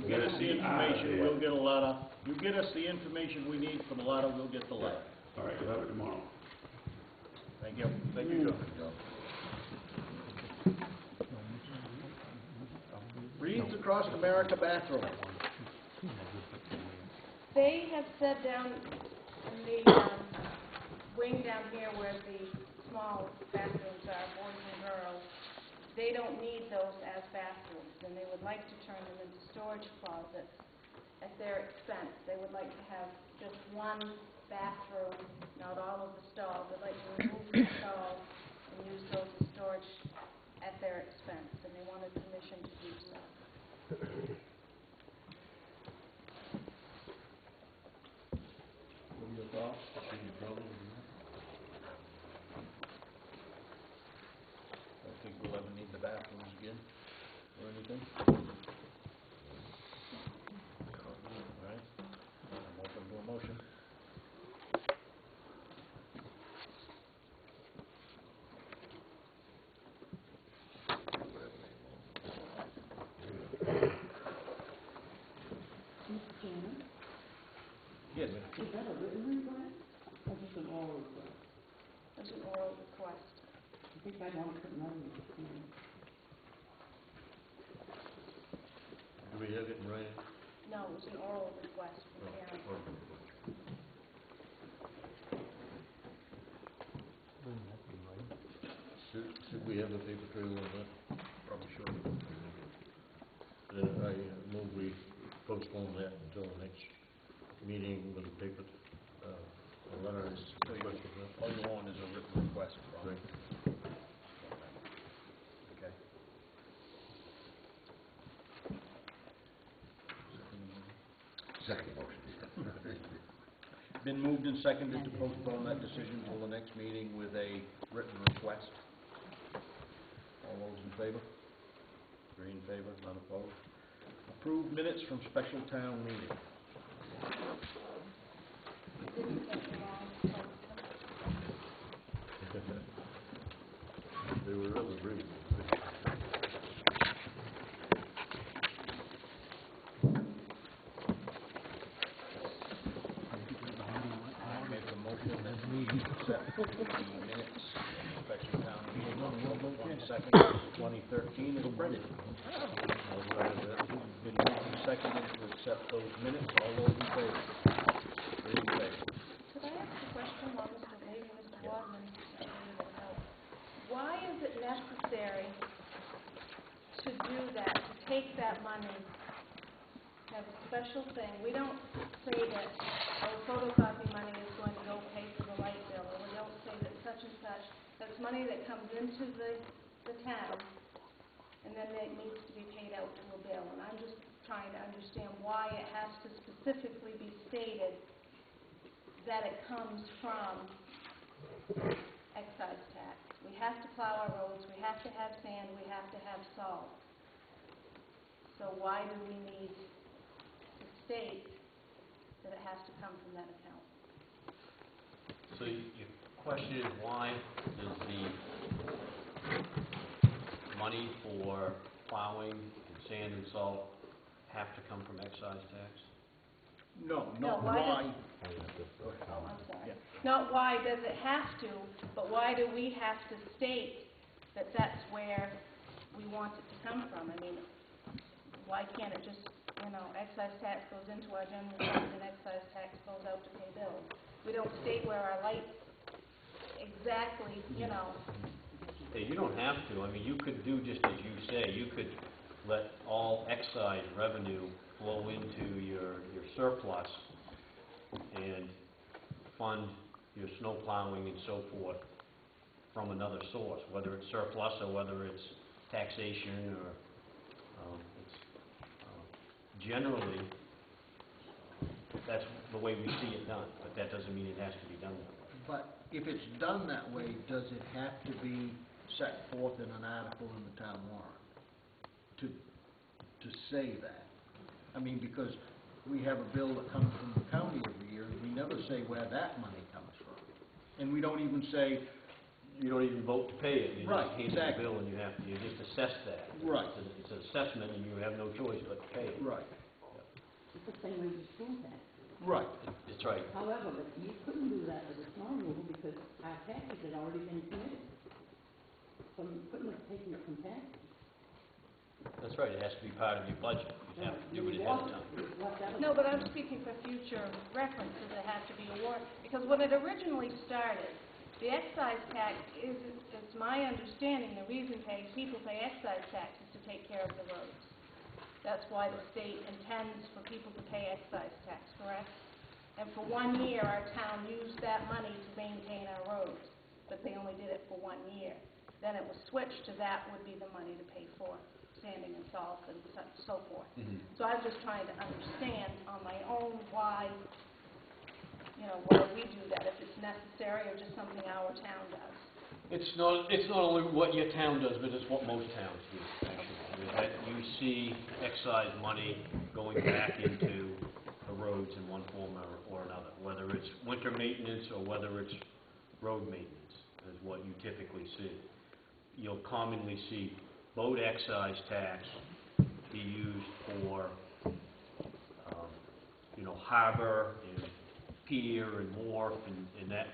Get us the information, we'll get a letter. You get us the information we need from the letter, we'll get the letter. All right, we'll have it tomorrow. Thank you. Thank you, John. Reads Across America bathroom. They have said down in the wing down here where the small bathrooms are, boys and girls, they don't need those as bathrooms, and they would like to turn them into storage closets at their expense. They would like to have just one bathroom, not all of the stalls. They'd like to remove the stalls and use those as storage at their expense, and they wanted permission to do so. What are your thoughts? Should you probably do that? I don't think we'll ever need the bathrooms again, or anything. All right, I'm open to a motion. Mr. Chairman, Yes. is that a written request or just an oral request? There's an oral request. I think I'd want to put another one. Do we have it in writing? No, it was an oral request from Karen. Should we have a paper trail on that? Probably should. Then I move we postpone that until the next meeting with a paper, a letter is requested. All you want is a written request from. Right. Okay. Second motion. Been moved and seconded to postpone that decision until the next meeting with a written request. All those in favor? 3 in favor, none opposed. Approved minutes from special town meeting. Didn't take long to post them. They were rather brief. I make a motion that we accept the minutes, special town meeting on October 26th. 22nd, 2013 is printed. Been moved and seconded to accept those minutes. All those in favor? Three in favor. Could I ask a question while maybe Mr. Wadman can help? Why is it necessary to do that, to take that money, have a special thing? We don't say that, photocopy money is going to go pay for the light bill, or we don't say that such and such. That's money that comes into the town, and then it needs to be paid out to a bill. And I'm just trying to understand why it has to specifically be stated that it comes from excise tax. We have to plow our roads, we have to have sand, we have to have salt. So why do we need to state that it has to come from that account? So your question is, why does the money for plowing and sand and salt have to come from excise tax? No, No, not why why. Oh, I'm sorry. Not why does it have to, but why do we have to state that that's where we want it to come from? I mean, why can't it just, excise tax goes into our general fund and excise tax goes out to pay bills? We don't state where our lights exactly, Hey, you don't have to. I mean, you could do just as you say. You could let all excise revenue flow into your surplus and fund your snow plowing and so forth from another source, whether it's surplus or whether it's taxation or generally that's the way we see it done, but that doesn't mean it has to be done that way. But if it's done that way, does it have to be set forth in an article in the town warrant to say that? I mean, because we have a bill that comes from the county every year, and we never say where that money comes from. And we don't even say... You don't even vote to pay it. You Right, just hand exactly. the bill and you just assess that. Right. It's an assessment and you have no choice but to pay it. Right. It's the same way with school tax. Right. That's right. However, you couldn't do that with a snow removal because our taxes had already been committed. So you couldn't have taken it from taxes. That's right. It has to be part of your budget. You have to do it ahead of time. No, but I'm speaking for future references. It has to be a warrant, because when it originally started, the excise tax is, it's my understanding, the reason people pay excise tax is to take care of the roads. That's why the state intends for people to pay excise tax, correct? And for 1 year, our town used that money to maintain our roads, but they only did it for 1 year. Then it was switched to that would be the money to pay for sanding and salt and so forth. Mm-hmm. So I'm just trying to understand on my own why why we do that, if it's necessary or just something our town does. It's not only what your town does, but it's what most towns do, actually. You see excise money going back into the roads in one form or another, whether it's winter maintenance or whether it's road maintenance, is what you typically see. You'll commonly see boat excise tax be used for, harbor and pier and wharf and that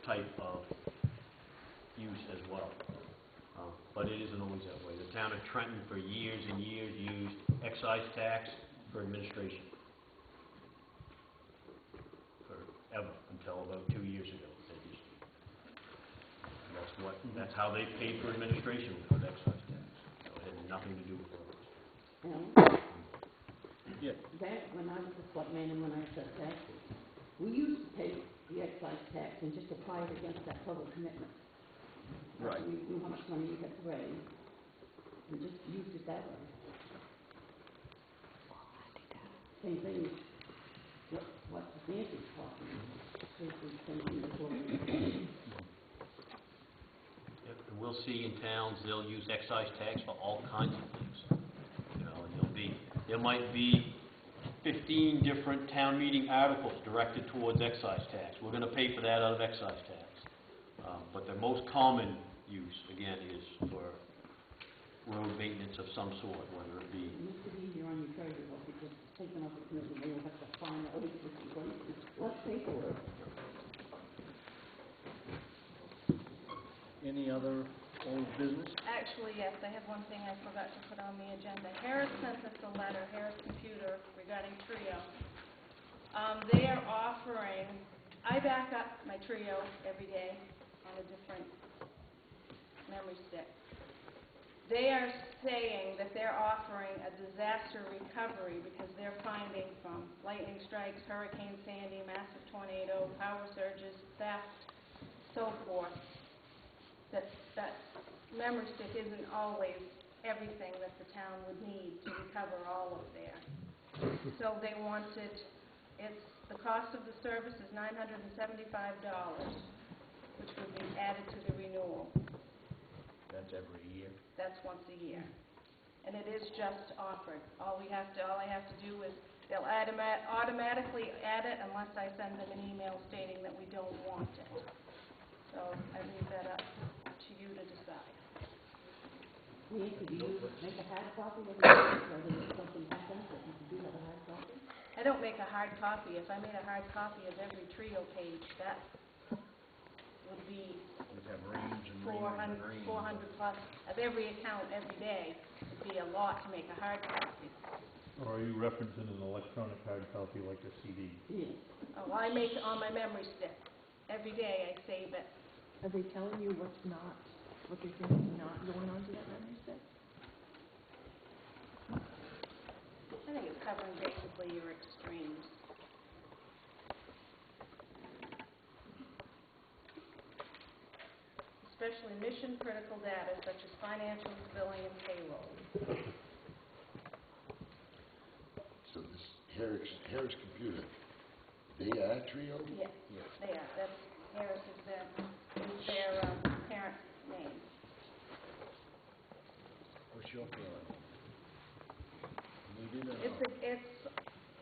type of use as well. But it isn't always that way. The town of Trenton for years and years used excise tax for administration. Forever, until about 2 years ago. That's how they paid for administration, was with excise tax. So it had nothing to do with roads. Yeah. Back when I was a selectman and when I set taxes, we used to pay the excise tax and just apply it against that total commitment. Right. We knew how much money you had to raise, and just used it that way. Same thing as what Nancy's talking about. Basically the same thing as what Yep, and we'll see in towns, they'll use excise tax for all kinds of things. And there might be 15 different town meeting articles directed towards excise tax. We're going to pay for that out of excise tax. But the most common use, again, is for road maintenance of some sort, whether it be... It used to be easier on your treasurer bill because taking off the commitment, they would have to find out which places. Let's pay for it. Any other Old business? Actually, yes, I have one thing I forgot to put on the agenda. Harris sent us a letter, Harris Computer, regarding Trio. They are offering, I back up my Trio every day on a different memory stick. They are saying that they're offering a disaster recovery because they're finding from lightning strikes, Hurricane Sandy, massive tornado, power surges, theft, so forth, that memory stick isn't always everything that the town would need to recover all of their. So they wanted, the cost of the service is $975, which would be added to the renewal. That's every year. That's once a year. And it is just offered. All I have to do is, they'll automatically add it unless I send them an email stating that we don't want it. So I leave that up to you to decide. Could you make a hard copy of it, or there's something happens that you can do have a hard copy? I don't make a hard copy. If I made a hard copy of every Trio page, that would be We'd have reams and 400 plus of every account every day. It'd be a lot to make a hard copy. Or are you referencing an electronic hard copy like a CD? Yes. Oh, I make it on my memory stick. Every day I save it. Are they telling you what they think is not going on to that memory stick? I think it's covering basically your extremes. Especially mission-critical data such as financials, billing, and payroll. So this Harris Computer, they are Trio? Yes, they are. That's Harris is their parent name. What's your feeling? Need it or not?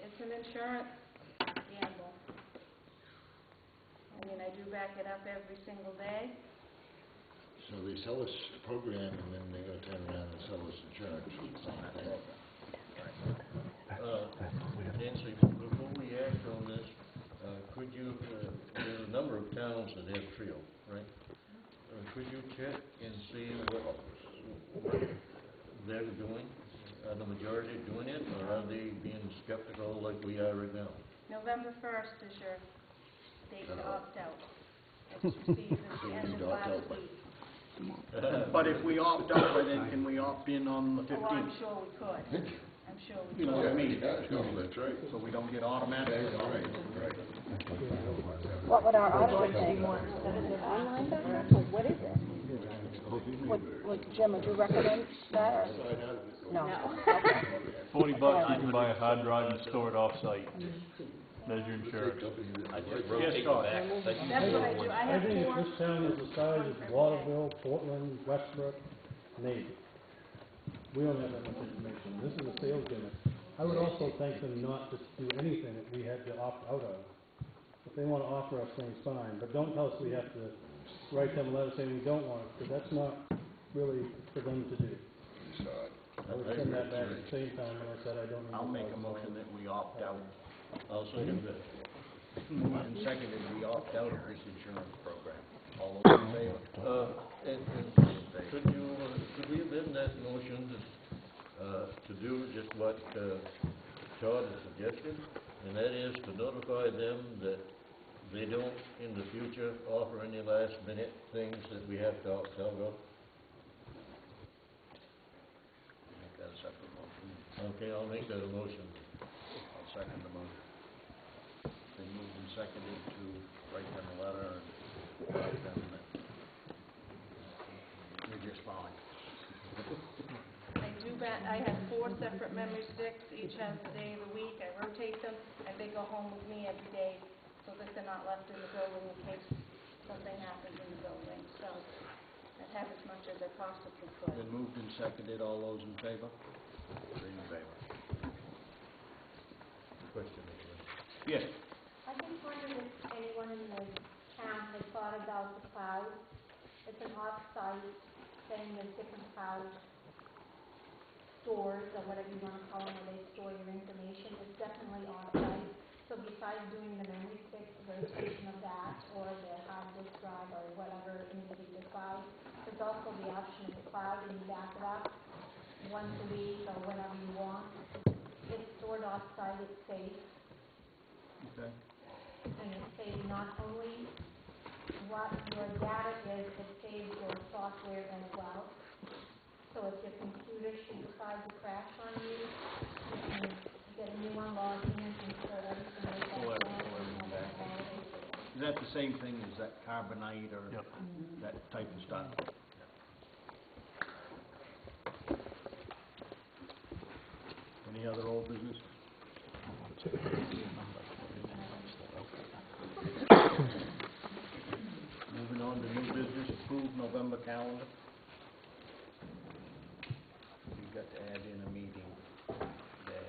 It's an insurance gamble. I mean, I do back it up every single day. So they sell us a program and then they're gonna turn around and sell us insurance for the same thing. Nancy, before we act on this, could you, there's a number of towns that have Trio, right? Could you check and see what they're doing? Are the majority doing it, or are they being skeptical like we are right now? November 1st is your date to opt out. I just received this So we end need of to opt last out by- week. But if we opt out by then, can we opt in on the Oh, I'm 15th? sure we could. I'm sure we You know could. what I mean? That's right. So we don't get automatic. Right. What would our auditor say? Online backup, or what is it? Jim, would you recommend that, or? No. $40 you can buy a hard drive and store it off-site. There's your insurance. I just rotate Scott. back. Like you That's do what I do. I have I think four. if this town is the size of Waterville, Portland, Westbrook, Navy, we don't have that much information. This is a sales gimmick. I would also thank them not to do anything that we had to opt out of. If they want to offer us things, fine, but don't tell us we have to write them a letter saying we don't want it, because that's not really for them to do. I would send that back at the same time when I said I don't need. I'll make a motion that we opt out. I'll second that. Moved and seconded, we opt out of this insurance program. All those in favor? Could we amend that motion to do just what Todd has suggested? And that is to notify them that they don't, in the future, offer any last-minute things that we have to opt out of? Make that a separate motion. Okay, I'll make that a motion. I'll second the motion. Been moved and seconded to write them a letter and write them that you're just fine. I have 4 separate memory sticks, each has a day of the week. I rotate them, and they go home with me every day so that they're not left in the building in case something happens in the building. So I have as much as I possibly could. Been moved and seconded, all those in favor? 3 in favor. Question. Yes. I just wondered if anyone in the town had thought about the cloud. It's an off-site thing, there's different cloud stores, or whatever you want to call them, where they store your information. It's definitely off-site. So besides doing the memory stick verification of that, or the hard disk drive, or whatever image you decide, there's also the option of the cloud, and you back it up once a week or whenever you want. It's stored off-site, it's safe, Okay. and it saves not only what your data is, it saves your software as well. So if your computer should decide to crash on you, you can get a new one, log in, and pull everything right back Pull down. everything back. Is that the same thing as that carbonite or Yep. that type of stuff? Any other old business? Moving on to new business, approved November calendar. You've got to add in a meeting day.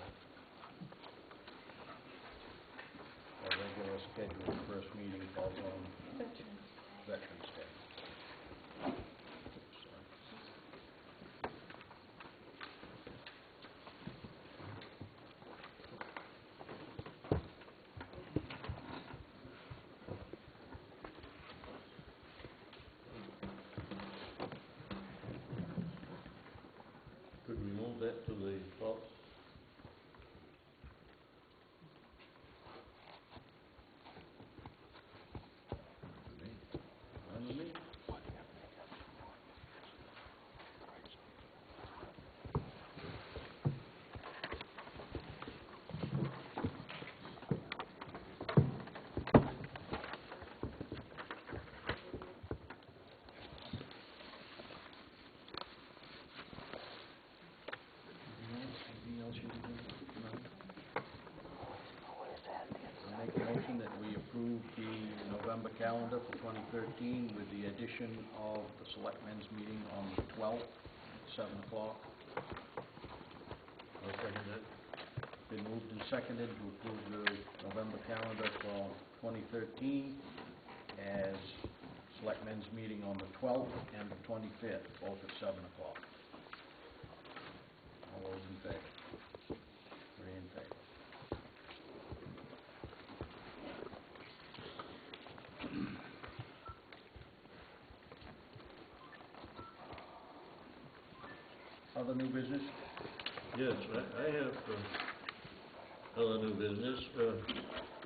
Our regular scheduled first meeting falls on Veterans Day. Could we move that to the 12th? On the meeting. Anything else you can do? No? I make a motion that we approve the November calendar for 2013 with the addition of the Selectmen's meeting on the 12th, at 7 o'clock. I'll second that. Been moved and seconded to approve the November calendar for 2013 as Selectmen's meeting on the 12th and the 25th, both at 7 o'clock. All those in favor? 3 in favor. Other new business? Yes, I have other new business.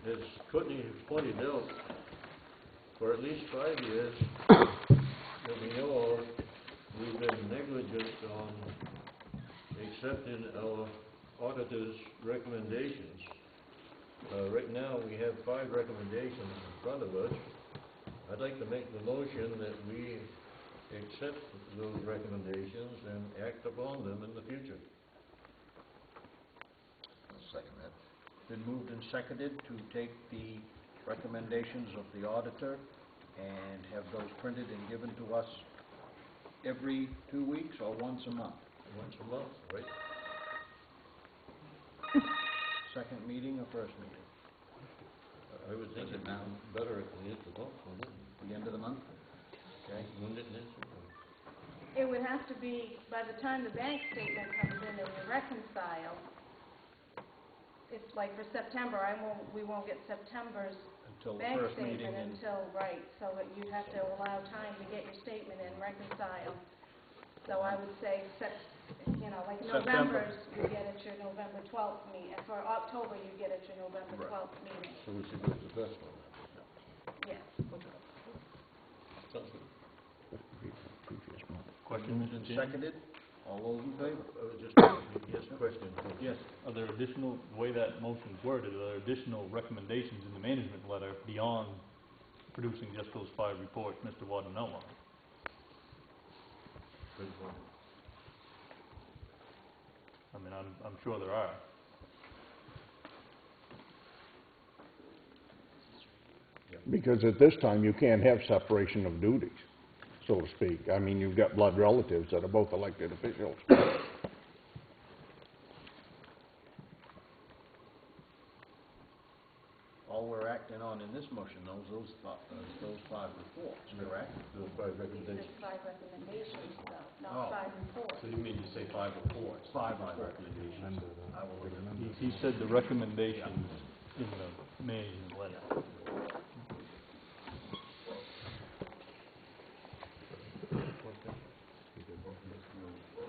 As Courtney has pointed out, for at least 5 years that we know of, we've been negligent on accepting our auditor's recommendations. Right now, we have 5 recommendations in front of us. I'd like to make the motion that we accept those recommendations and act upon them in the future. I'll second that. Been moved and seconded to take the recommendations of the auditor and have those printed and given to us every 2 weeks or once a month? Once a month, right? Second meeting or first meeting? I would think Is it it's now? better at the end of the month, wouldn't it? The end of the month? Okay. Wouldn't it, Nancy? It would have to be, by the time the bank statement comes in and we reconcile, it's like for September, we won't get September's Until the bank first meeting statement in... until, right, so that you'd have to allow time to get your statement and reconcile. So I would say, like September. November's, you get at your November 12th meeting, and for October, you get at your November Right. 12th meeting. So we should do it the first one. Yes. Sounds good. Question, Moved and Mr. Chairman? seconded. All those in favor? Just, yes, question. Yes. Are there additional, the way that motion's worded, are there additional recommendations in the management letter beyond producing just those 5 reports Mr. Wadden outlined? Good point. I mean, I'm sure there are. Because at this time, you can't have separation of duties, so to speak. I mean, you've got blood relatives that are both elected officials. All we're acting on in this motion, those 5 reports, correct? Those 5 These recommendations. are 5 recommendations, though, Oh. not 5 reports. So you mean to say 5 reports? 5 5 reports. recommendations. I will He said the recommendations in the management letter.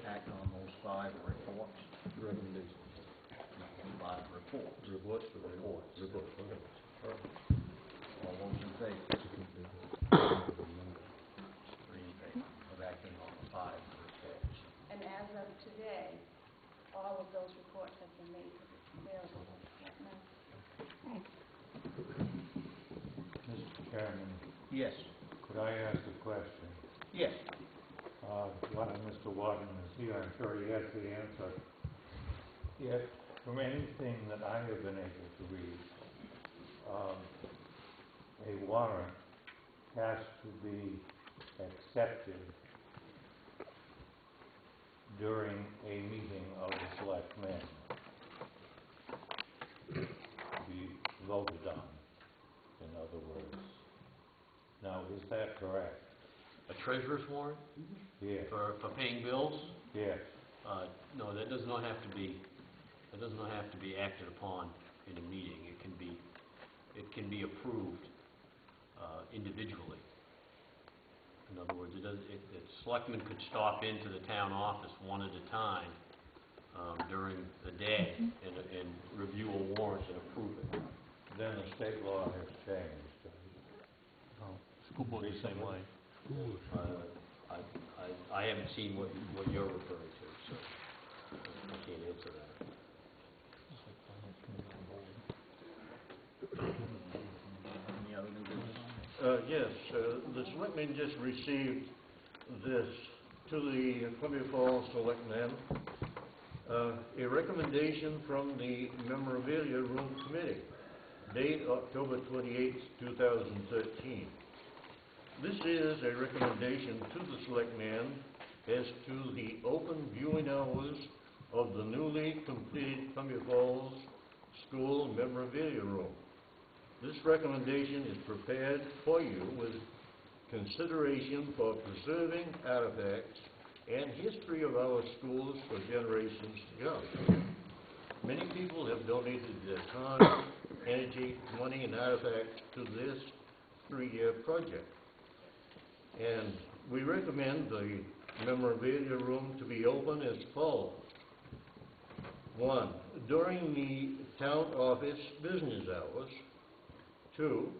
Act on those 5 reports. Recommendations. No, 5 reports. Reports? Reports. Reports, okay. All those in favor? 3 in favor of acting on the 5 reports. And as of today, all of those reports have been made available to the selectmen. Mr. Chairman, Yes. could I ask a question? Yes. While Mr. Wadman is here, I'm sure he has the answer. Yet, from anything that I have been able to read, a warrant has to be accepted during a meeting of the selectmen, to be voted on, in other words. Now, is that correct? A treasurer's warrant Yes. for paying bills? Yes. No, that does not have to be acted upon in a meeting. It can be approved individually. In other words, the selectmen could stop into the town office one at a time during the day and review a warrant and approve it. Then the state law has changed. School board the same way. I haven't seen what you're referring to, so I can't answer that. Any other new business? Yes, the selectmen just received this to the Columbia Falls Selectmen, a recommendation from the Memorabilia Room Committee, date October 28, 2013. This is a recommendation to the selectmen as to the open viewing hours of the newly completed Columbia Falls School Memorabilia Room. This recommendation is prepared for you with consideration for preserving artifacts and history of our schools for generations to come. Many people have donated their time, energy, money, and artifacts to this 3-year project. And we recommend the memorabilia room to be open as follows. 1, during the town office business hours. 2,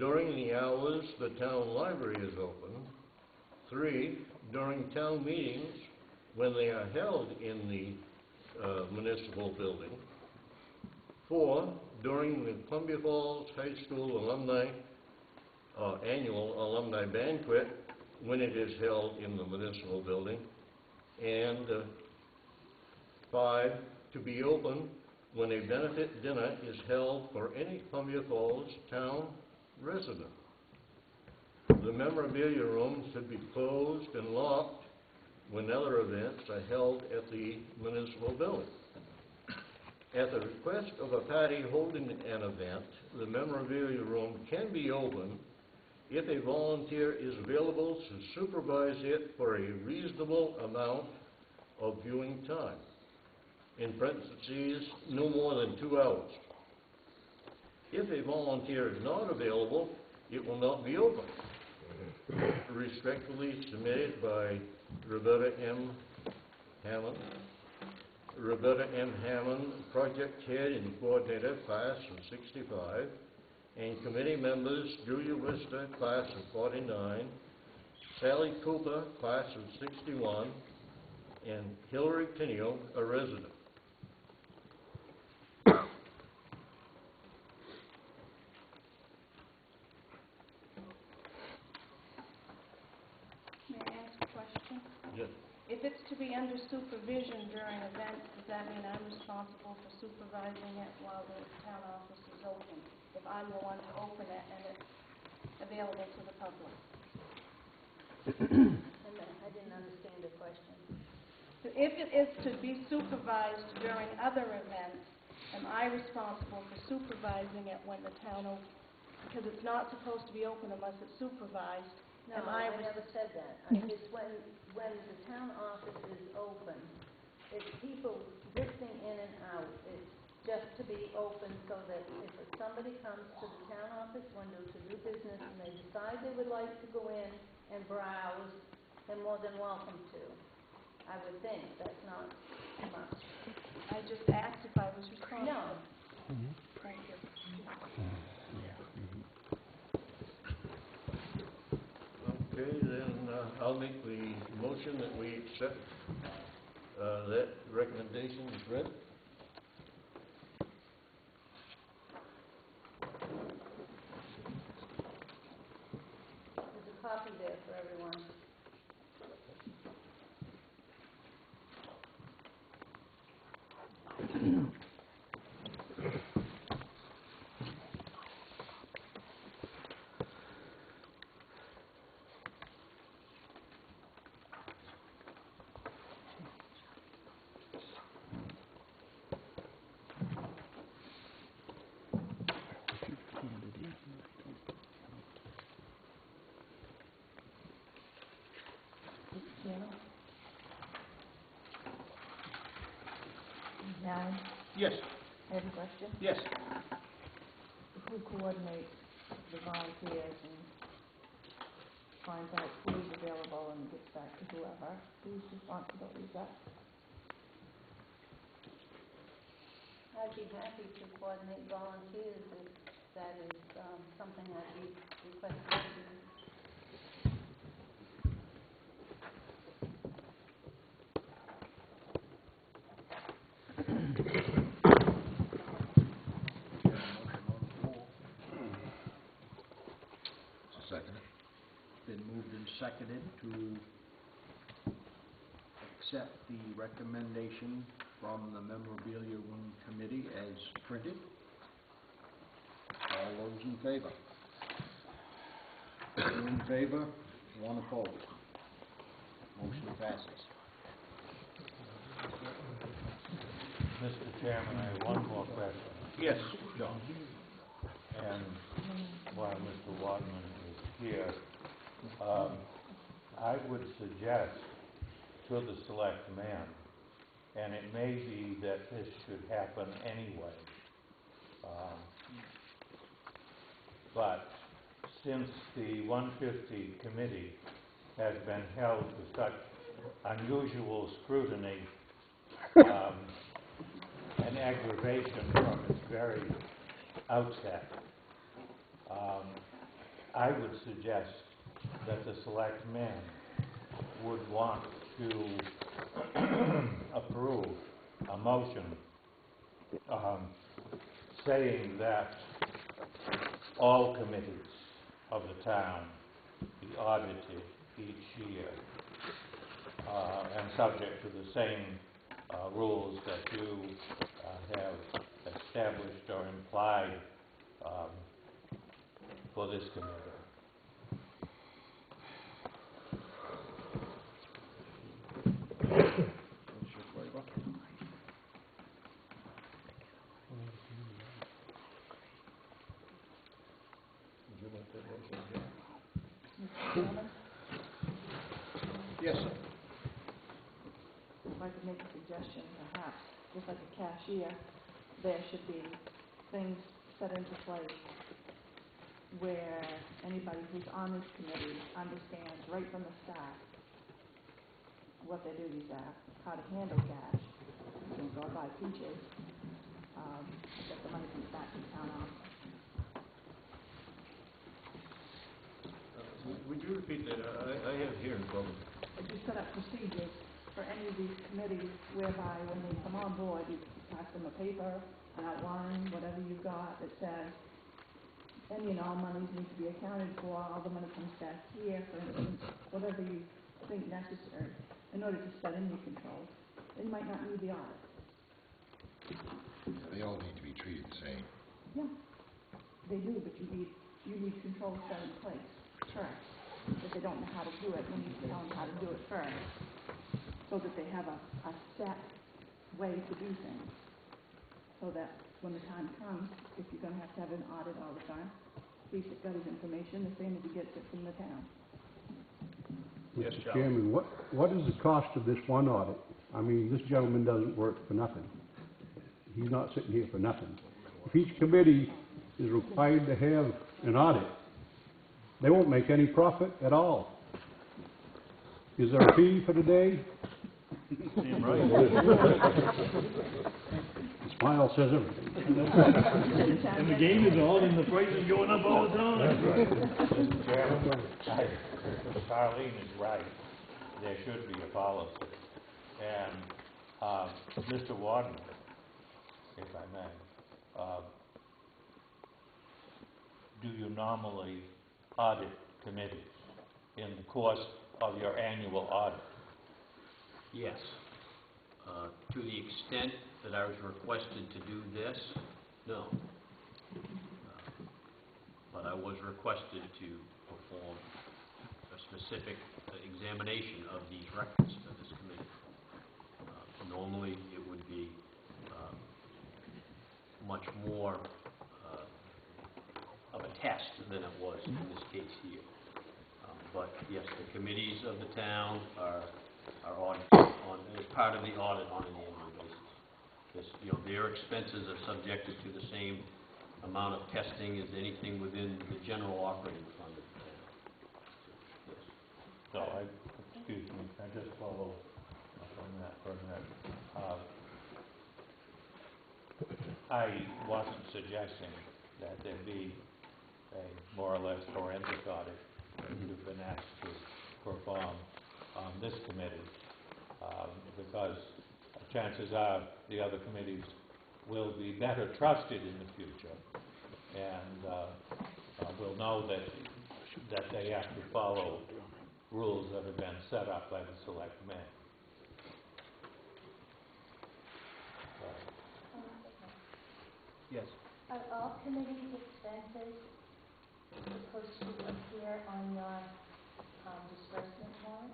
during the hours the town library is open. 3, during town meetings when they are held in the municipal building. 4, during the Columbia Falls High School alumni annual alumni banquet when it is held in the municipal building. And 5, to be open when a benefit dinner is held for any Columbia Falls town resident. The memorabilia room should be closed and locked when other events are held at the municipal building. At the request of a party holding an event, the memorabilia room can be open if a volunteer is available to supervise it for a reasonable amount of viewing time. In parentheses, no more than 2 hours. If a volunteer is not available, it will not be open. Respectfully submitted by Roberta M. Hammond. Roberta M. Hammond, Project Head and Coordinator, Class of 65, and committee members Julia Wister, Class of 49, Sally Cooper, Class of 61, and Hillary Kineo, a resident. May I ask a question? Yes. If it's to be under supervision during events, does that mean I'm responsible for supervising it while the town office is open? If I'm the one to open it and it's available to the public? I didn't understand the question. If it is to be supervised during other events, am I responsible for supervising it when the town because it's not supposed to be open unless it's supervised? No, Am I I never said that. It's when the town office is open, it's people drifting in and out. just to be open so that if somebody comes to the town office window to do business and they decide they would like to go in and browse, they're more than welcome to. I would think that's not too much. I just asked if I was responsible. No. Thank you. Okay, then, I'll make the motion that we accept, that recommendation is read. There's a copy there for everyone. Now, Yes, I have a question. yes. Who coordinates the volunteers and finds out who's available and gets back to whoever? Whose responsibility is that? I'd be happy to coordinate volunteers if that is something I'd be requested to do. Second. Been moved and seconded to accept the recommendation from the memorabilia room committee as printed. All those in favor? Two in favor, one opposed. Motion passes. Mr. Chairman, I have one more question. Yes, John. And while Mr. Wadman is here, I would suggest to the selectmen, and it may be that this should happen anyway, but since the 150 committee has been held to such unusual scrutiny and aggravation from its very outset, I would suggest that the selectmen would want to approve a motion saying that all committees of the town be audited each year and subject to the same rules that you have established or implied for this committee. What's your flavor? Would you like that motion, John? Mr. Chairman, Yes, sir. if I could make a suggestion, perhaps, just like a cashier, there should be things set into place where anybody who's on this committee understands right from the start what their duties are, how to handle cash. You don't go buy peaches, that the money comes back to the town office. Would you repeat that? I have hearing problems. If you set up procedures for any of these committees whereby when they come on board, you pass them a paper, an outline, whatever you've got that says, any and all monies need to be accounted for, all the money comes back here, for instance, whatever you think necessary in order to set in your controls. It might not need the audit. They all need to be treated the same. Yeah, they do, but you need controls set in place first. If they don't know how to do it, we need to tell them how to do it first, so that they have a set way to do things. So that when the time comes, if you're going to have an audit all the time, he's got his information the same as he gets it from the town. Yes, Mr. Charlie. Chairman, what is the cost of this one audit? I mean, this gentleman doesn't work for nothing. he's not sitting here for nothing. If each committee is required to have an audit, they won't make any profit at all. Is there a fee for the day? Damn right. The smile says everything. And the game is on and the price is going up all the time. Mr. Chairman, Charlene is right. There should be a policy. And, Mr. Warden, if I may, do you normally audit committees in the course of your annual audit? Yes. To the extent that I was requested to do this, no. But I was requested to perform a specific examination of these records for this committee. Normally, it would be much more of a test than it was in this case here. But yes, the committees of the town are audited as part of the audit on an annual basis. This, their expenses are subjected to the same amount of testing as anything within the general operating fund of the town. Yes. So excuse me, I just follow up on that for a minute. I wasn't suggesting that there be a more or less forensic audit that you've been asked to perform on this committee, because chances are the other committees will be better trusted in the future, and will know that they have to follow rules that have been set up by the selectmen. Yes. Are all committees' expenses supposed to appear on your disbursement warrant?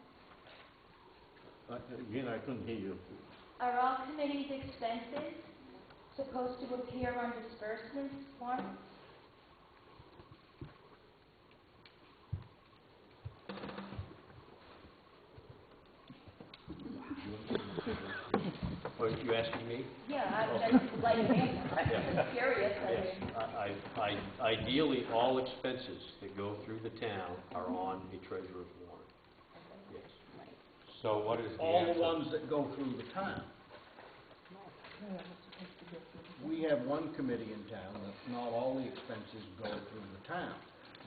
Again, I couldn't hear you. Are all committees' expenses supposed to appear on disbursement warrants? Are you asking me? Yeah, I'd like to answer. I'm just curious. Yes. Ideally, all expenses that go through the town are on a treasurer's warrant. Yes. So what is the All answer? the ones that go through the town. We have one committee in town that not all the expenses go through the town,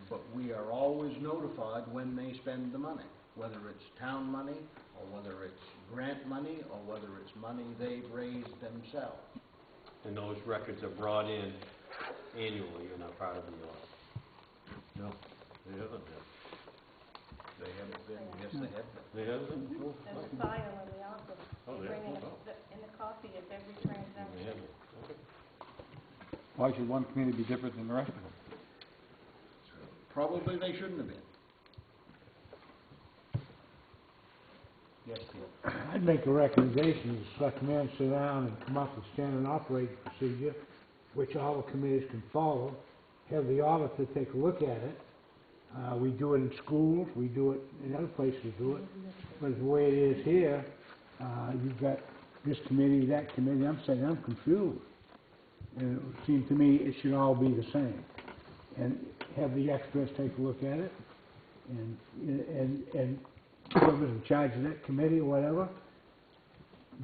but we are always notified when they spend the money, whether it's town money, or whether it's grant money, or whether it's money they've raised themselves. And those records are brought in annually and are part of the audit. No, they haven't been. They haven't been, yes, they have been. They haven't been? Oh, There's a file in the office. Oh, They yeah? bring in Oh. in a copy of every They transaction. haven't. Okay. Why should one committee be different than the rest of them? Probably they shouldn't have been. Yes, Peter. I'd make a recommendation, the selectmen sit down and come up with standard operating procedure, which all the committees can follow, have the auditor take a look at it. We do it in schools, we do it in other places do it, but the way it is here, you've got this committee, that committee, I'm saying I'm confused. And it would seem to me it should all be the same. And have the experts take a look at it, and whoever's in charge of that committee or whatever,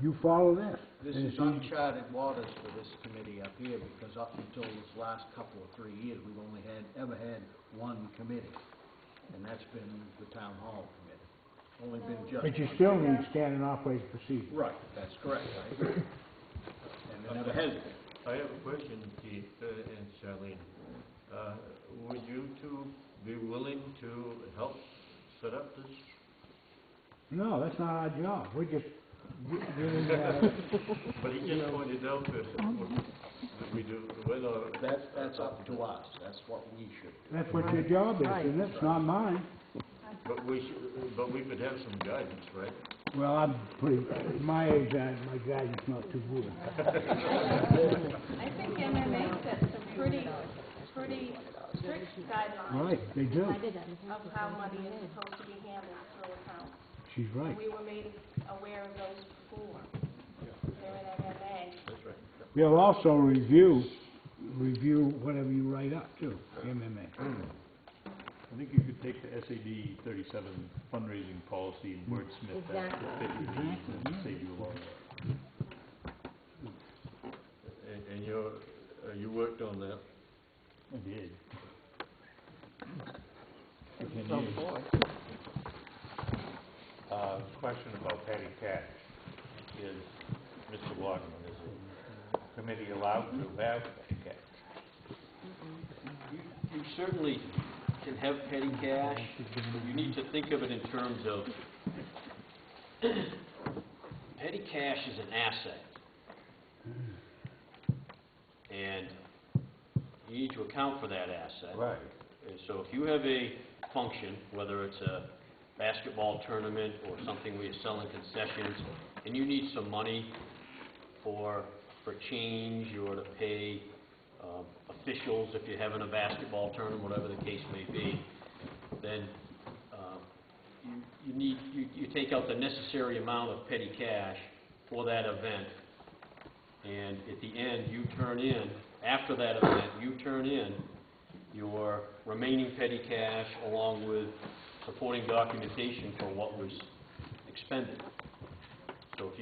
you follow this. This And is it's uncharted waters for this committee up here, because up until this last couple of 3 years, we've only ever had one committee, and that's been the town hall committee. Only been just But you one. still need standard operating procedure. Right, that's correct, I agree. And there never has been. I have a question, Keith and Charlene. Would you two be willing to help set up this? No, that's not our job. We're just giving, But he just pointed out that we do, whether... That's up to us, that's what we should do. that's what your job is, and it's not mine. But we could have some guidance, right? Well, I'm pretty, at my age, my guidance not too good. I think MMA sets some pretty strict guidelines Right, they do. of how money is supposed to be handled through accounts. She's right. We were made aware of those before. They're in MMA. That's right. We'll also review whatever you write up too, MMA. I think you could take the SAD 37 fundraising policy and wordsmith that to fit your needs and save you a lot of work. And you worked on that? I did. Question about petty cash. Is, Mr. Waterman, is the committee allowed to have petty cash? You certainly can have petty cash, but you need to think of it in terms of petty cash is an asset. And you need to account for that asset. Right. And so if you have a function, whether it's a basketball tournament or something where you're selling concessions, and you need some money for change or to pay officials if you're having a basketball tournament, whatever the case may be, then you take out the necessary amount of petty cash for that event, and at the end you turn in, after that event, you turn in your remaining petty cash along with supporting documentation for what was expended. So if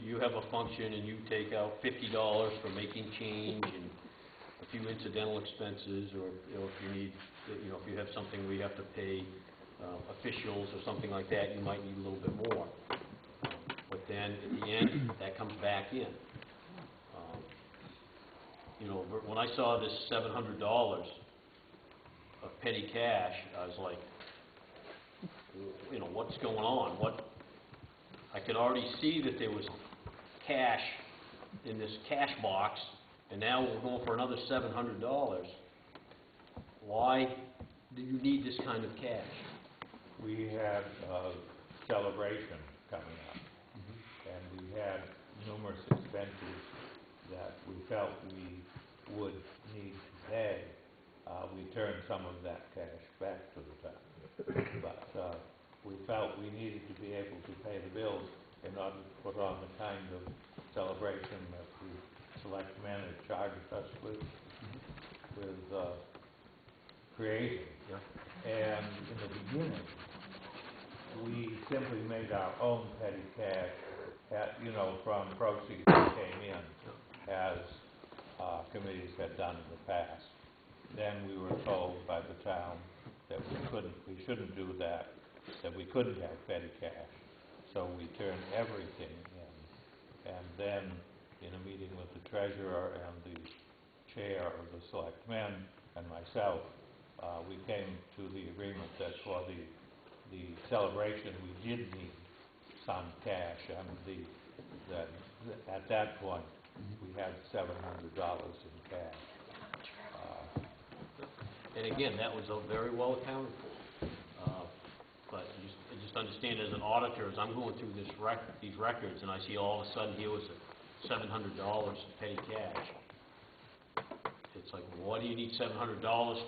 you have a function and you take out $50 for making change and a few incidental expenses, or if you need, if you have something where you have to pay officials or something like that, you might need a little bit more. But then at the end, that comes back in. When I saw this $700 of petty cash, I was like, what's going on? I could already see that there was cash in this cash box, and now we're going for another $700. Why do you need this kind of cash? We had a celebration coming up, and we had numerous expenses that we felt we would need to pay. We turned some of that cash back to the town, but we felt we needed to be able to pay the bills in order to put on the kind of celebration that the selectmen had charged us with creating. And in the beginning, we simply made our own petty cash, from proceeds that came in, as committees had done in the past. Then we were told by the town that we shouldn't do that, that we couldn't have petty cash. So we turned everything in. And then, in a meeting with the treasurer and the chair of the selectmen and myself, we came to the agreement that for the celebration we did need some cash, and at that point we had $700 in cash. And again, that was very well accounted for. But you just understand, as an auditor, as I'm going through these records, and I see all of a sudden here was $700 petty cash. It's like, what do you need $700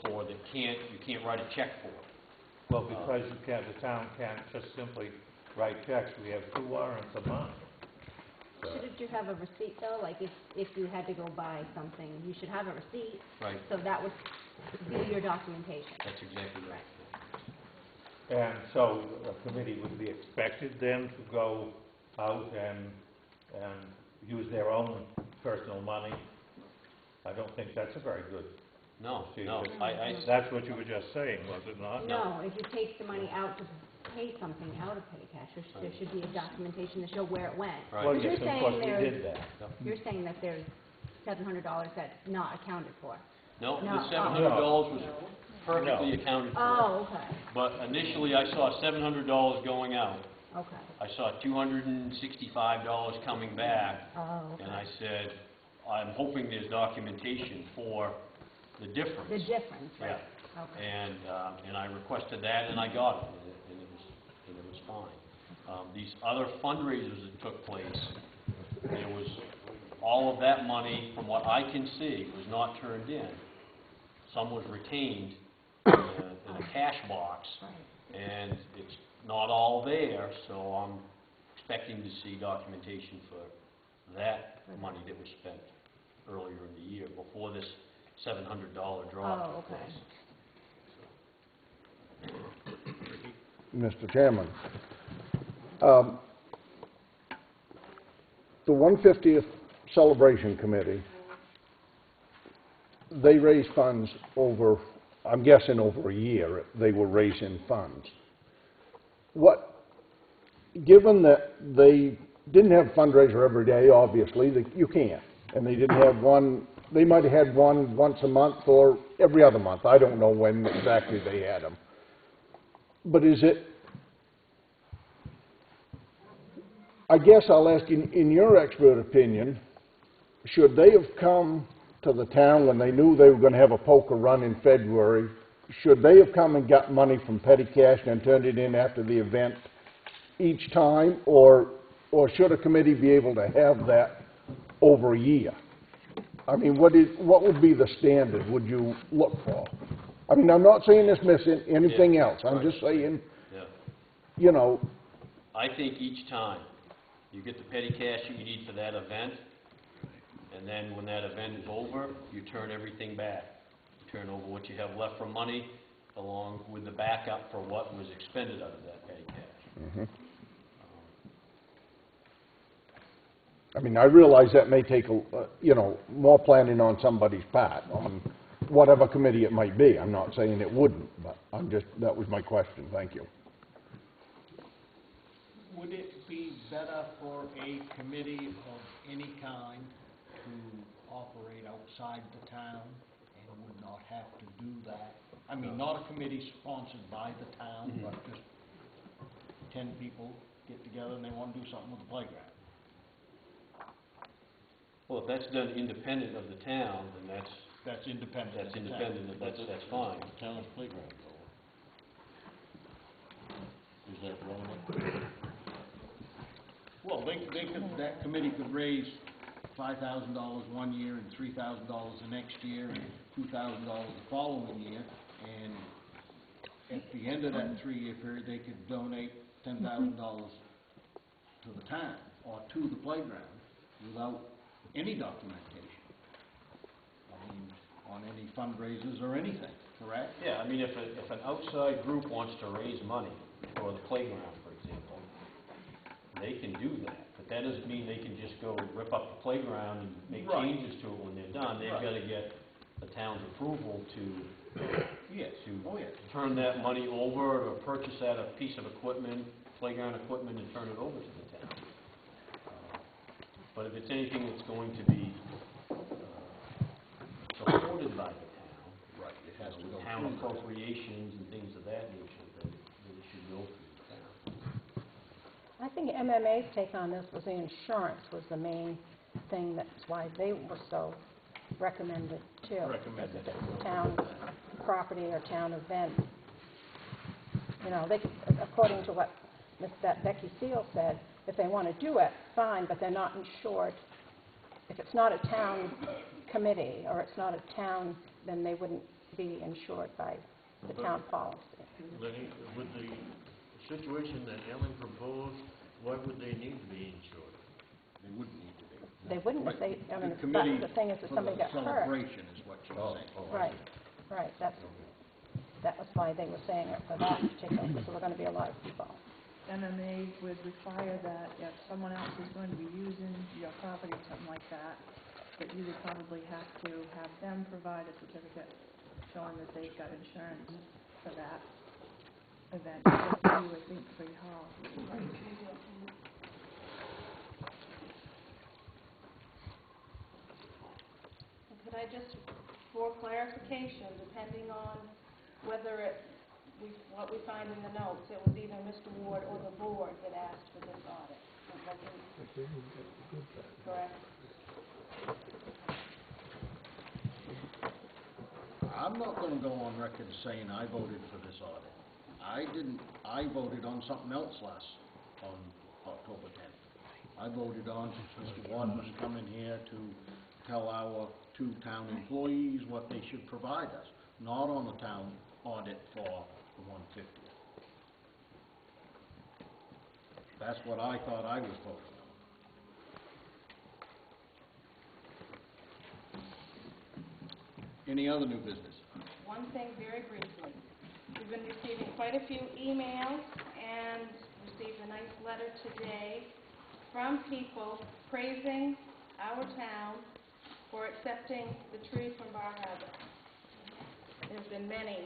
for that you can't write a check for? Well, because the town can't just simply write checks. We have 2 warrants a month. Shouldn't you have a receipt though? Like if you had to go buy something, you should have a receipt. Right. So that would be your documentation. That's exactly right. And so a committee would be expected then to go out and use their own personal money. I don't think that's a very good procedure. No. That's what you were just saying, was it not? No, if you take the money out to pay something out of petty cash, there should be a documentation to show where it went. Right. Well, yes, of course, we did that. You're saying that there's $700 that's not accounted for. No, No. the $700 was perfectly accounted for. Oh, okay. But initially, I saw $700 going out. Okay. I saw $265 coming back, Oh, okay. and I said, I'm hoping there's documentation for the difference. The difference, right? Yeah. Okay. And I requested that, and I got it, and it was fine. These other fundraisers that took place, there was all of that money, from what I can see, was not turned in. Some was retained in a cash box, and it's not all there, so I'm expecting to see documentation for that money that was spent. earlier in the year, before this $700 drop Oh, took okay. place. Mr. Chairman, the 150th Celebration Committee, they raised funds over, I'm guessing over a year, they were raising funds. Given that they didn't have a fundraiser every day, obviously, you can't, and they didn't have one, they might have had one once a month or every other month, I don't know when exactly they had them. But I guess I'll ask, in your expert opinion, should they have come to the town when they knew they were going to have a poker run in February? Should they have come and got money from petty cash and then turned it in after the event each time? Or should a committee be able to have that over a year? I mean, what would be the standard would you look for? I mean, I'm not saying it's missing anything else. I'm just saying, you know. I think each time you get the petty cash that you need for that event, and then when that event is over, you turn everything back. You turn over what you have left for money, along with the backup for what was expended out of that petty cash. I mean, I realize that may take, more planning on somebody's part, on whatever committee it might be. I'm not saying it wouldn't, but that was my question. Thank you. Would it be better for a committee of any kind to operate outside the town and would not have to do that? I mean, not a committee sponsored by the town, but just 10 people get together and they want to do something with the playground. Well, if that's done independent of the town, then that's independent. That's independent. That's fine. The town's playground, though. Is that relevant? Well, that committee could raise $5,000 one year and $3,000 the next year and $2,000 the following year, and at the end of that 3-year period, they could donate $10,000 to the town or to the playground without any documentation. I mean, on any fundraisers or anything, correct? Yeah, I mean, if an outside group wants to raise money for the playground, for example, they can do that. But that doesn't mean they can just go rip up the playground and make changes to it when they're done. They've got to get the town's approval to turn that money over or purchase that a piece of equipment, playground equipment, and turn it over to the town. But if it's anything that's going to be supported by the town, it has to go town through appropriations and things of that nature, then it should go through the town. I think MMA's take on this was the insurance was the main thing. That's why they were so recommended too. Because if it's a town property or town event, they, according to what Becky Seal said, if they want to do it, fine, but they're not insured. If it's not a town committee or it's not a town, then they wouldn't be insured by the town policy. Lenny, with the situation that Ellen proposed, why would they need to be insured? They wouldn't need to be. They wouldn't if they, The committee the thing is if somebody got hurt. celebration is what you're saying. Right, that was why they were saying it for that particular, because there were going to be a lot of people. MMA would require that if someone else is going to be using your property or something like that, that you would probably have to have them provide a certificate showing that they've got insurance for that event. You would think Free Hall. Could I just, for clarification, depending on whether what we find in the notes, it was either Mr. Ward or the board that asked for this audit. Correct? I'm not going to go on record saying I voted for this audit. I didn't. I voted on something else on October 10th. I voted on Mr. Wadman coming here to tell our 2 town employees what they should provide us, not on the town audit for the 150th. That's what I thought I was voting Any other new business? One thing very briefly. We've been receiving quite a few emails and received a nice letter today from people praising our town for accepting the tree from Bar Harbor. There's been many,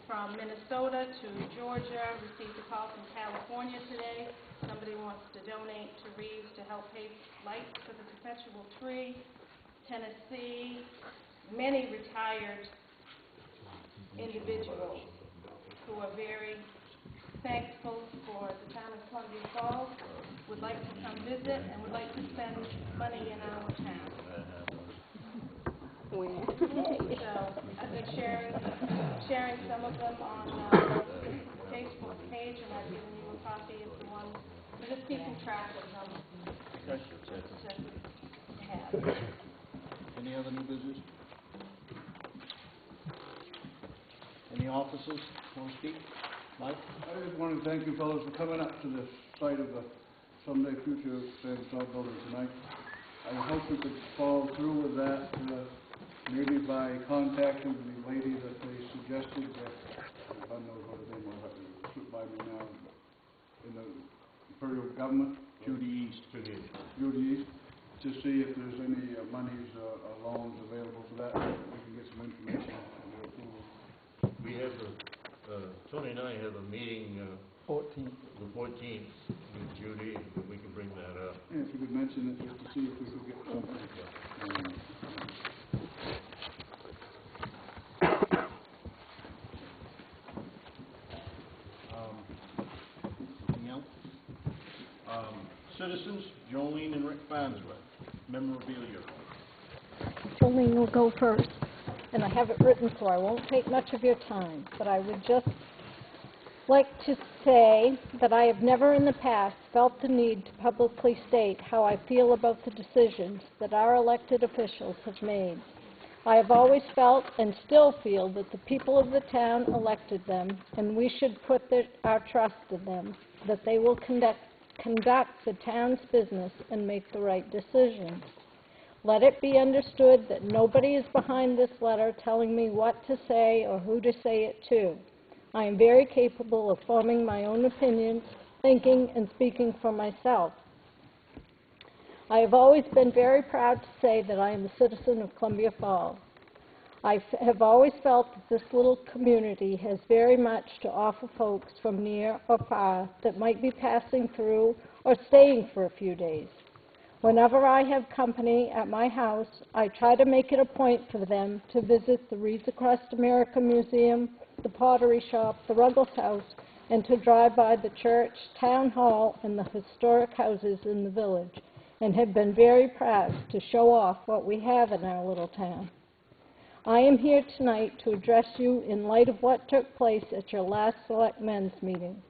from Minnesota to Georgia. Received a call from California today. Somebody wants to donate to Reeves to help pay lights for the perpetual tree. Tennessee, many retired individuals who are very thankful for the town of Columbia Falls, would like to come visit, and would like to spend money in our town. So I've been sharing some of them on our Facebook page, and I've given you a copy of the ones. I'm just keeping track of them. Any other new business? Any officers want to speak? Mike? I just want to thank you fellows for coming up to the site of the someday future Sand Salt building tonight. I hope we could follow through with that, maybe by contacting the lady that they suggested, if I know what her name will have to slip by me now, in the Imperial Government. Judy East. Judy East, to see if there's any monies or loans available for that. We can get some information on the approval. We have Tony and I have a meeting, the 14th with Judy, and we can bring that up. Yeah, if you could mention it, just to see if we could get something. Anything else? Citizens, Jolene and Rick Farnsworth, memorabilia. Jolene will go first, and I have it written so I won't take much of your time, but I would just like to say that I have never in the past felt the need to publicly state how I feel about the decisions that our elected officials have made. I have always felt and still feel that the people of the town elected them, and we should put our trust in them, that they will conduct the town's business and make the right decisions. Let it be understood that nobody is behind this letter telling me what to say or who to say it to. I am very capable of forming my own opinions, thinking and speaking for myself. I have always been very proud to say that I am a citizen of Columbia Falls. I have always felt that this little community has very much to offer folks from near or far that might be passing through or staying for a few days. Whenever I have company at my house, I try to make it a point for them to visit the Wreaths Across America Museum, the Pottery Shop, the Ruggles House, and to drive by the church, town hall, and the historic houses in the village, and have been very proud to show off what we have in our little town. I am here tonight to address you in light of what took place at your last Selectmen's meeting.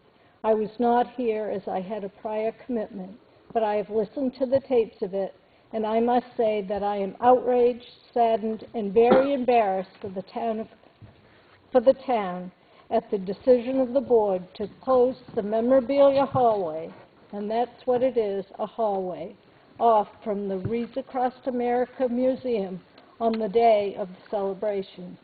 I was not here as I had a prior commitment, but I have listened to the tapes of it, and I must say that I am outraged, saddened, and very embarrassed for the town at the decision of the board to close the memorabilia hallway, and that's what it is, a hallway, off from the Wreaths Across America Museum on the day of the celebration.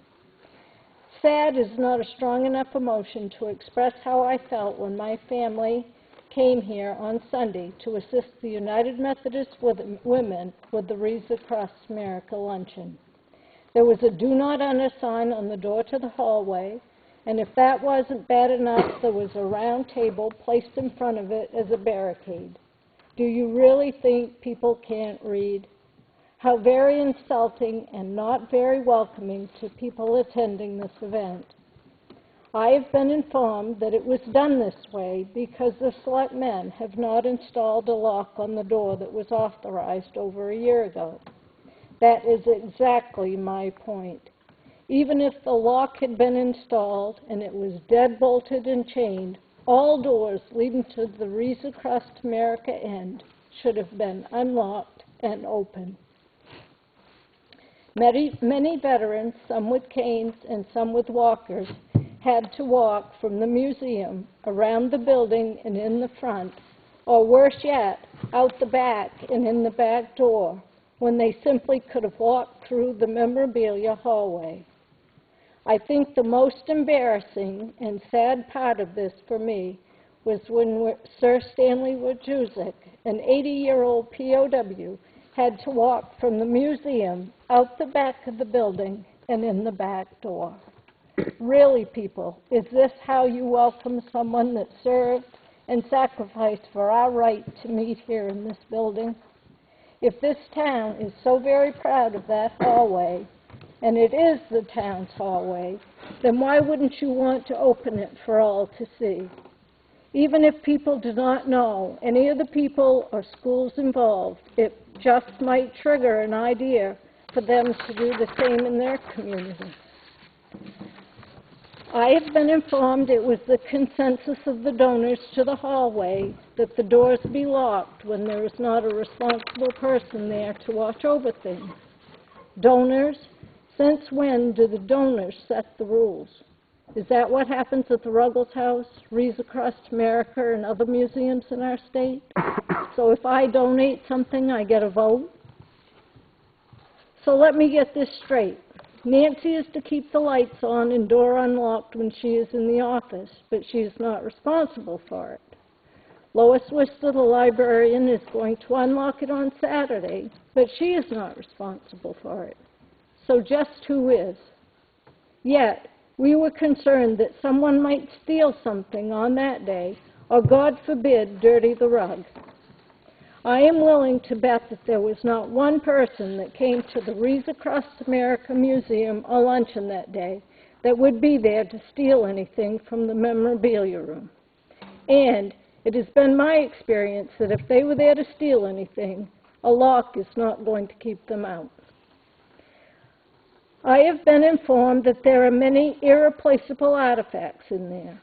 Sad is not a strong enough emotion to express how I felt when my family came here on Sunday to assist the United Methodist Women with the Wreaths Across America luncheon. There was a do not enter sign on the door to the hallway, and if that wasn't bad enough, there was a round table placed in front of it as a barricade. Do you really think people can't read? How very insulting and not very welcoming to people attending this event. I have been informed that it was done this way because the selectmen have not installed a lock on the door that was authorized over a year ago. That is exactly my point. Even if the lock had been installed and it was deadbolted and chained, all doors leading to the Wreaths Across America end should have been unlocked and open. Many veterans, some with canes and some with walkers, had to walk from the museum around the building and in the front, or worse yet, out the back and in the back door, when they simply could have walked through the memorabilia hallway. I think the most embarrassing and sad part of this for me was when Sir Stanley Wojciech, an 80-year-old POW, had to walk from the museum out the back of the building and in the back door. Really, people, is this how you welcome someone that served and sacrificed for our right to meet here in this building? If this town is so very proud of that hallway, and it is the town's hallway, then why wouldn't you want to open it for all to see? Even if people do not know any of the people or schools involved, it just might trigger an idea for them to do the same in their community. I have been informed it was the consensus of the donors to the hallway that the doors be locked when there is not a responsible person there to watch over things. Donors, since when do the donors set the rules? Is that what happens at the Ruggles House, Wreaths Across America, and other museums in our state? So if I donate something, I get a vote? So let me get this straight. Nancy is to keep the lights on and door unlocked when she is in the office, but she is not responsible for it. Lois Wister, the librarian, is going to unlock it on Saturday, but she is not responsible for it. So just who is? Yet, we were concerned that someone might steal something on that day, or God forbid, dirty the rug. I am willing to bet that there was not one person that came to the Wreaths Across America Museum or luncheon that day that would be there to steal anything from the memorabilia room. And it has been my experience that if they were there to steal anything, a lock is not going to keep them out. I have been informed that there are many irreplaceable artifacts in there.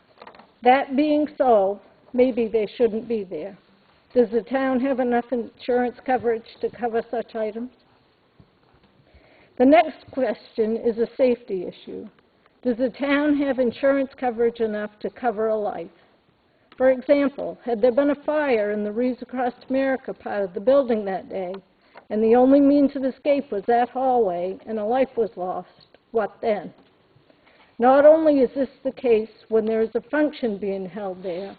That being so, maybe they shouldn't be there. Does the town have enough insurance coverage to cover such items? The next question is a safety issue. Does the town have insurance coverage enough to cover a life? For example, had there been a fire in the Wreaths Across America part of the building that day, and the only means of escape was that hallway, and a life was lost, what then? Not only is this the case when there is a function being held there,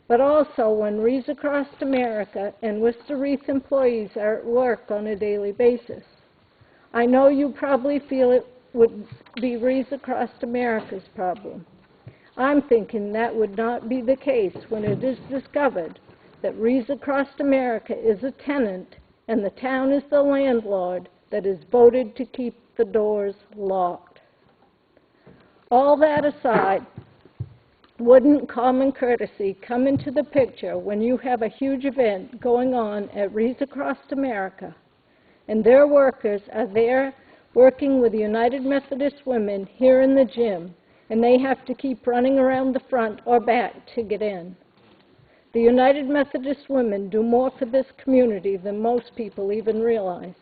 but also when Wreaths Across America and Worcester Wreath employees are at work on a daily basis. I know you probably feel it would be Wreaths Across America's problem. I'm thinking that would not be the case when it is discovered that Wreaths Across America is a tenant and the town is the landlord that is voted to keep the doors locked. All that aside, wouldn't common courtesy come into the picture when you have a huge event going on at Wreaths Across America and their workers are there working with United Methodist Women here in the gym and they have to keep running around the front or back to get in? The United Methodist Women do more for this community than most people even realize.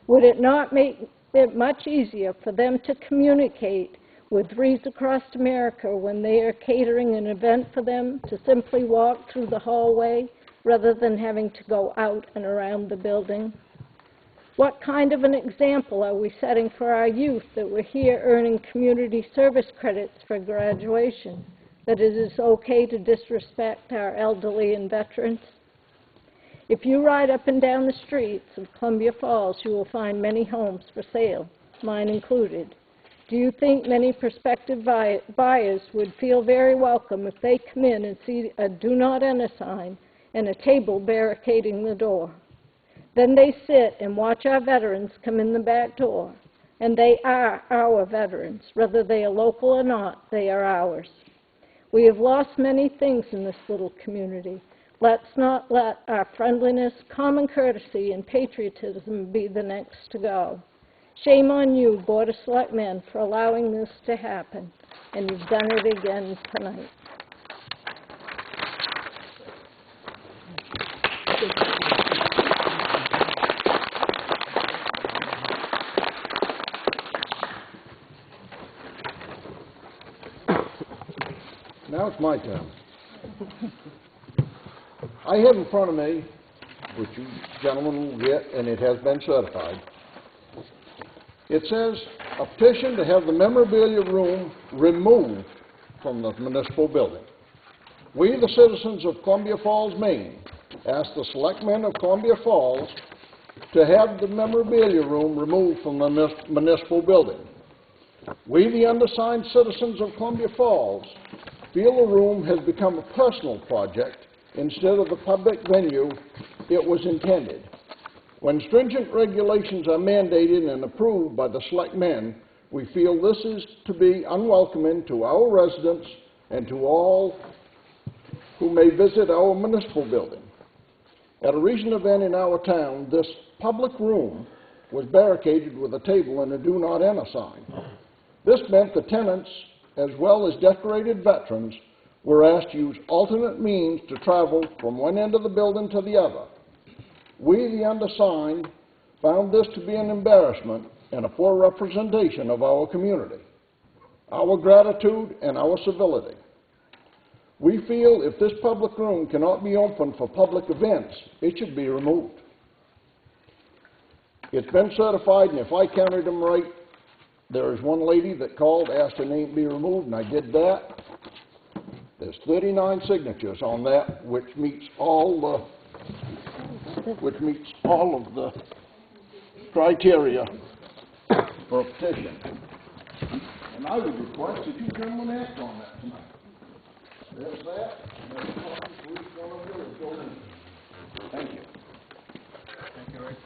Would it not make it much easier for them to communicate with Wreaths Across America when they are catering an event for them to simply walk through the hallway rather than having to go out and around the building? What kind of an example are we setting for our youth that we're here earning community service credits for graduation, that it is okay to disrespect our elderly and veterans? If you ride up and down the streets of Columbia Falls, you will find many homes for sale, mine included. Do you think many prospective buyers would feel very welcome if they come in and see a do not enter sign and a table barricading the door? Then they sit and watch our veterans come in the back door, and they are our veterans. Whether they are local or not, they are ours. We have lost many things in this little community. Let's not let our friendliness, common courtesy, and patriotism be the next to go. Shame on you, Board of Selectmen, for allowing this to happen, and you've done it again tonight. Now it's my turn. I have in front of me which you gentlemen will get, and it has been certified. It says, a petition to have the memorabilia room removed from the municipal building. We, the citizens of Columbia Falls, Maine, ask the selectmen of Columbia Falls to have the memorabilia room removed from the municipal building. We, the undersigned citizens of Columbia Falls, feel the room has become a personal project instead of the public venue it was intended. When stringent regulations are mandated and approved by the selectmen, we feel this is to be unwelcoming to our residents and to all who may visit our municipal building. At a recent event in our town, this public room was barricaded with a table and a do not enter sign. This meant the tenants, as well as decorated veterans, were asked to use alternate means to travel from one end of the building to the other. We, the undersigned, found this to be an embarrassment and a poor representation of our community, our gratitude, and our civility. We feel if this public room cannot be open for public events, it should be removed. It's been certified, and if I counted them right, there is one lady that called, asked her name to be removed, and I did that. There's 39 signatures on that, which meets all of the criteria for a petition. And I would request that you gentlemen act on that tonight. There's that, and there's copies for each one of you that go in. Thank you. Thank you, Rick.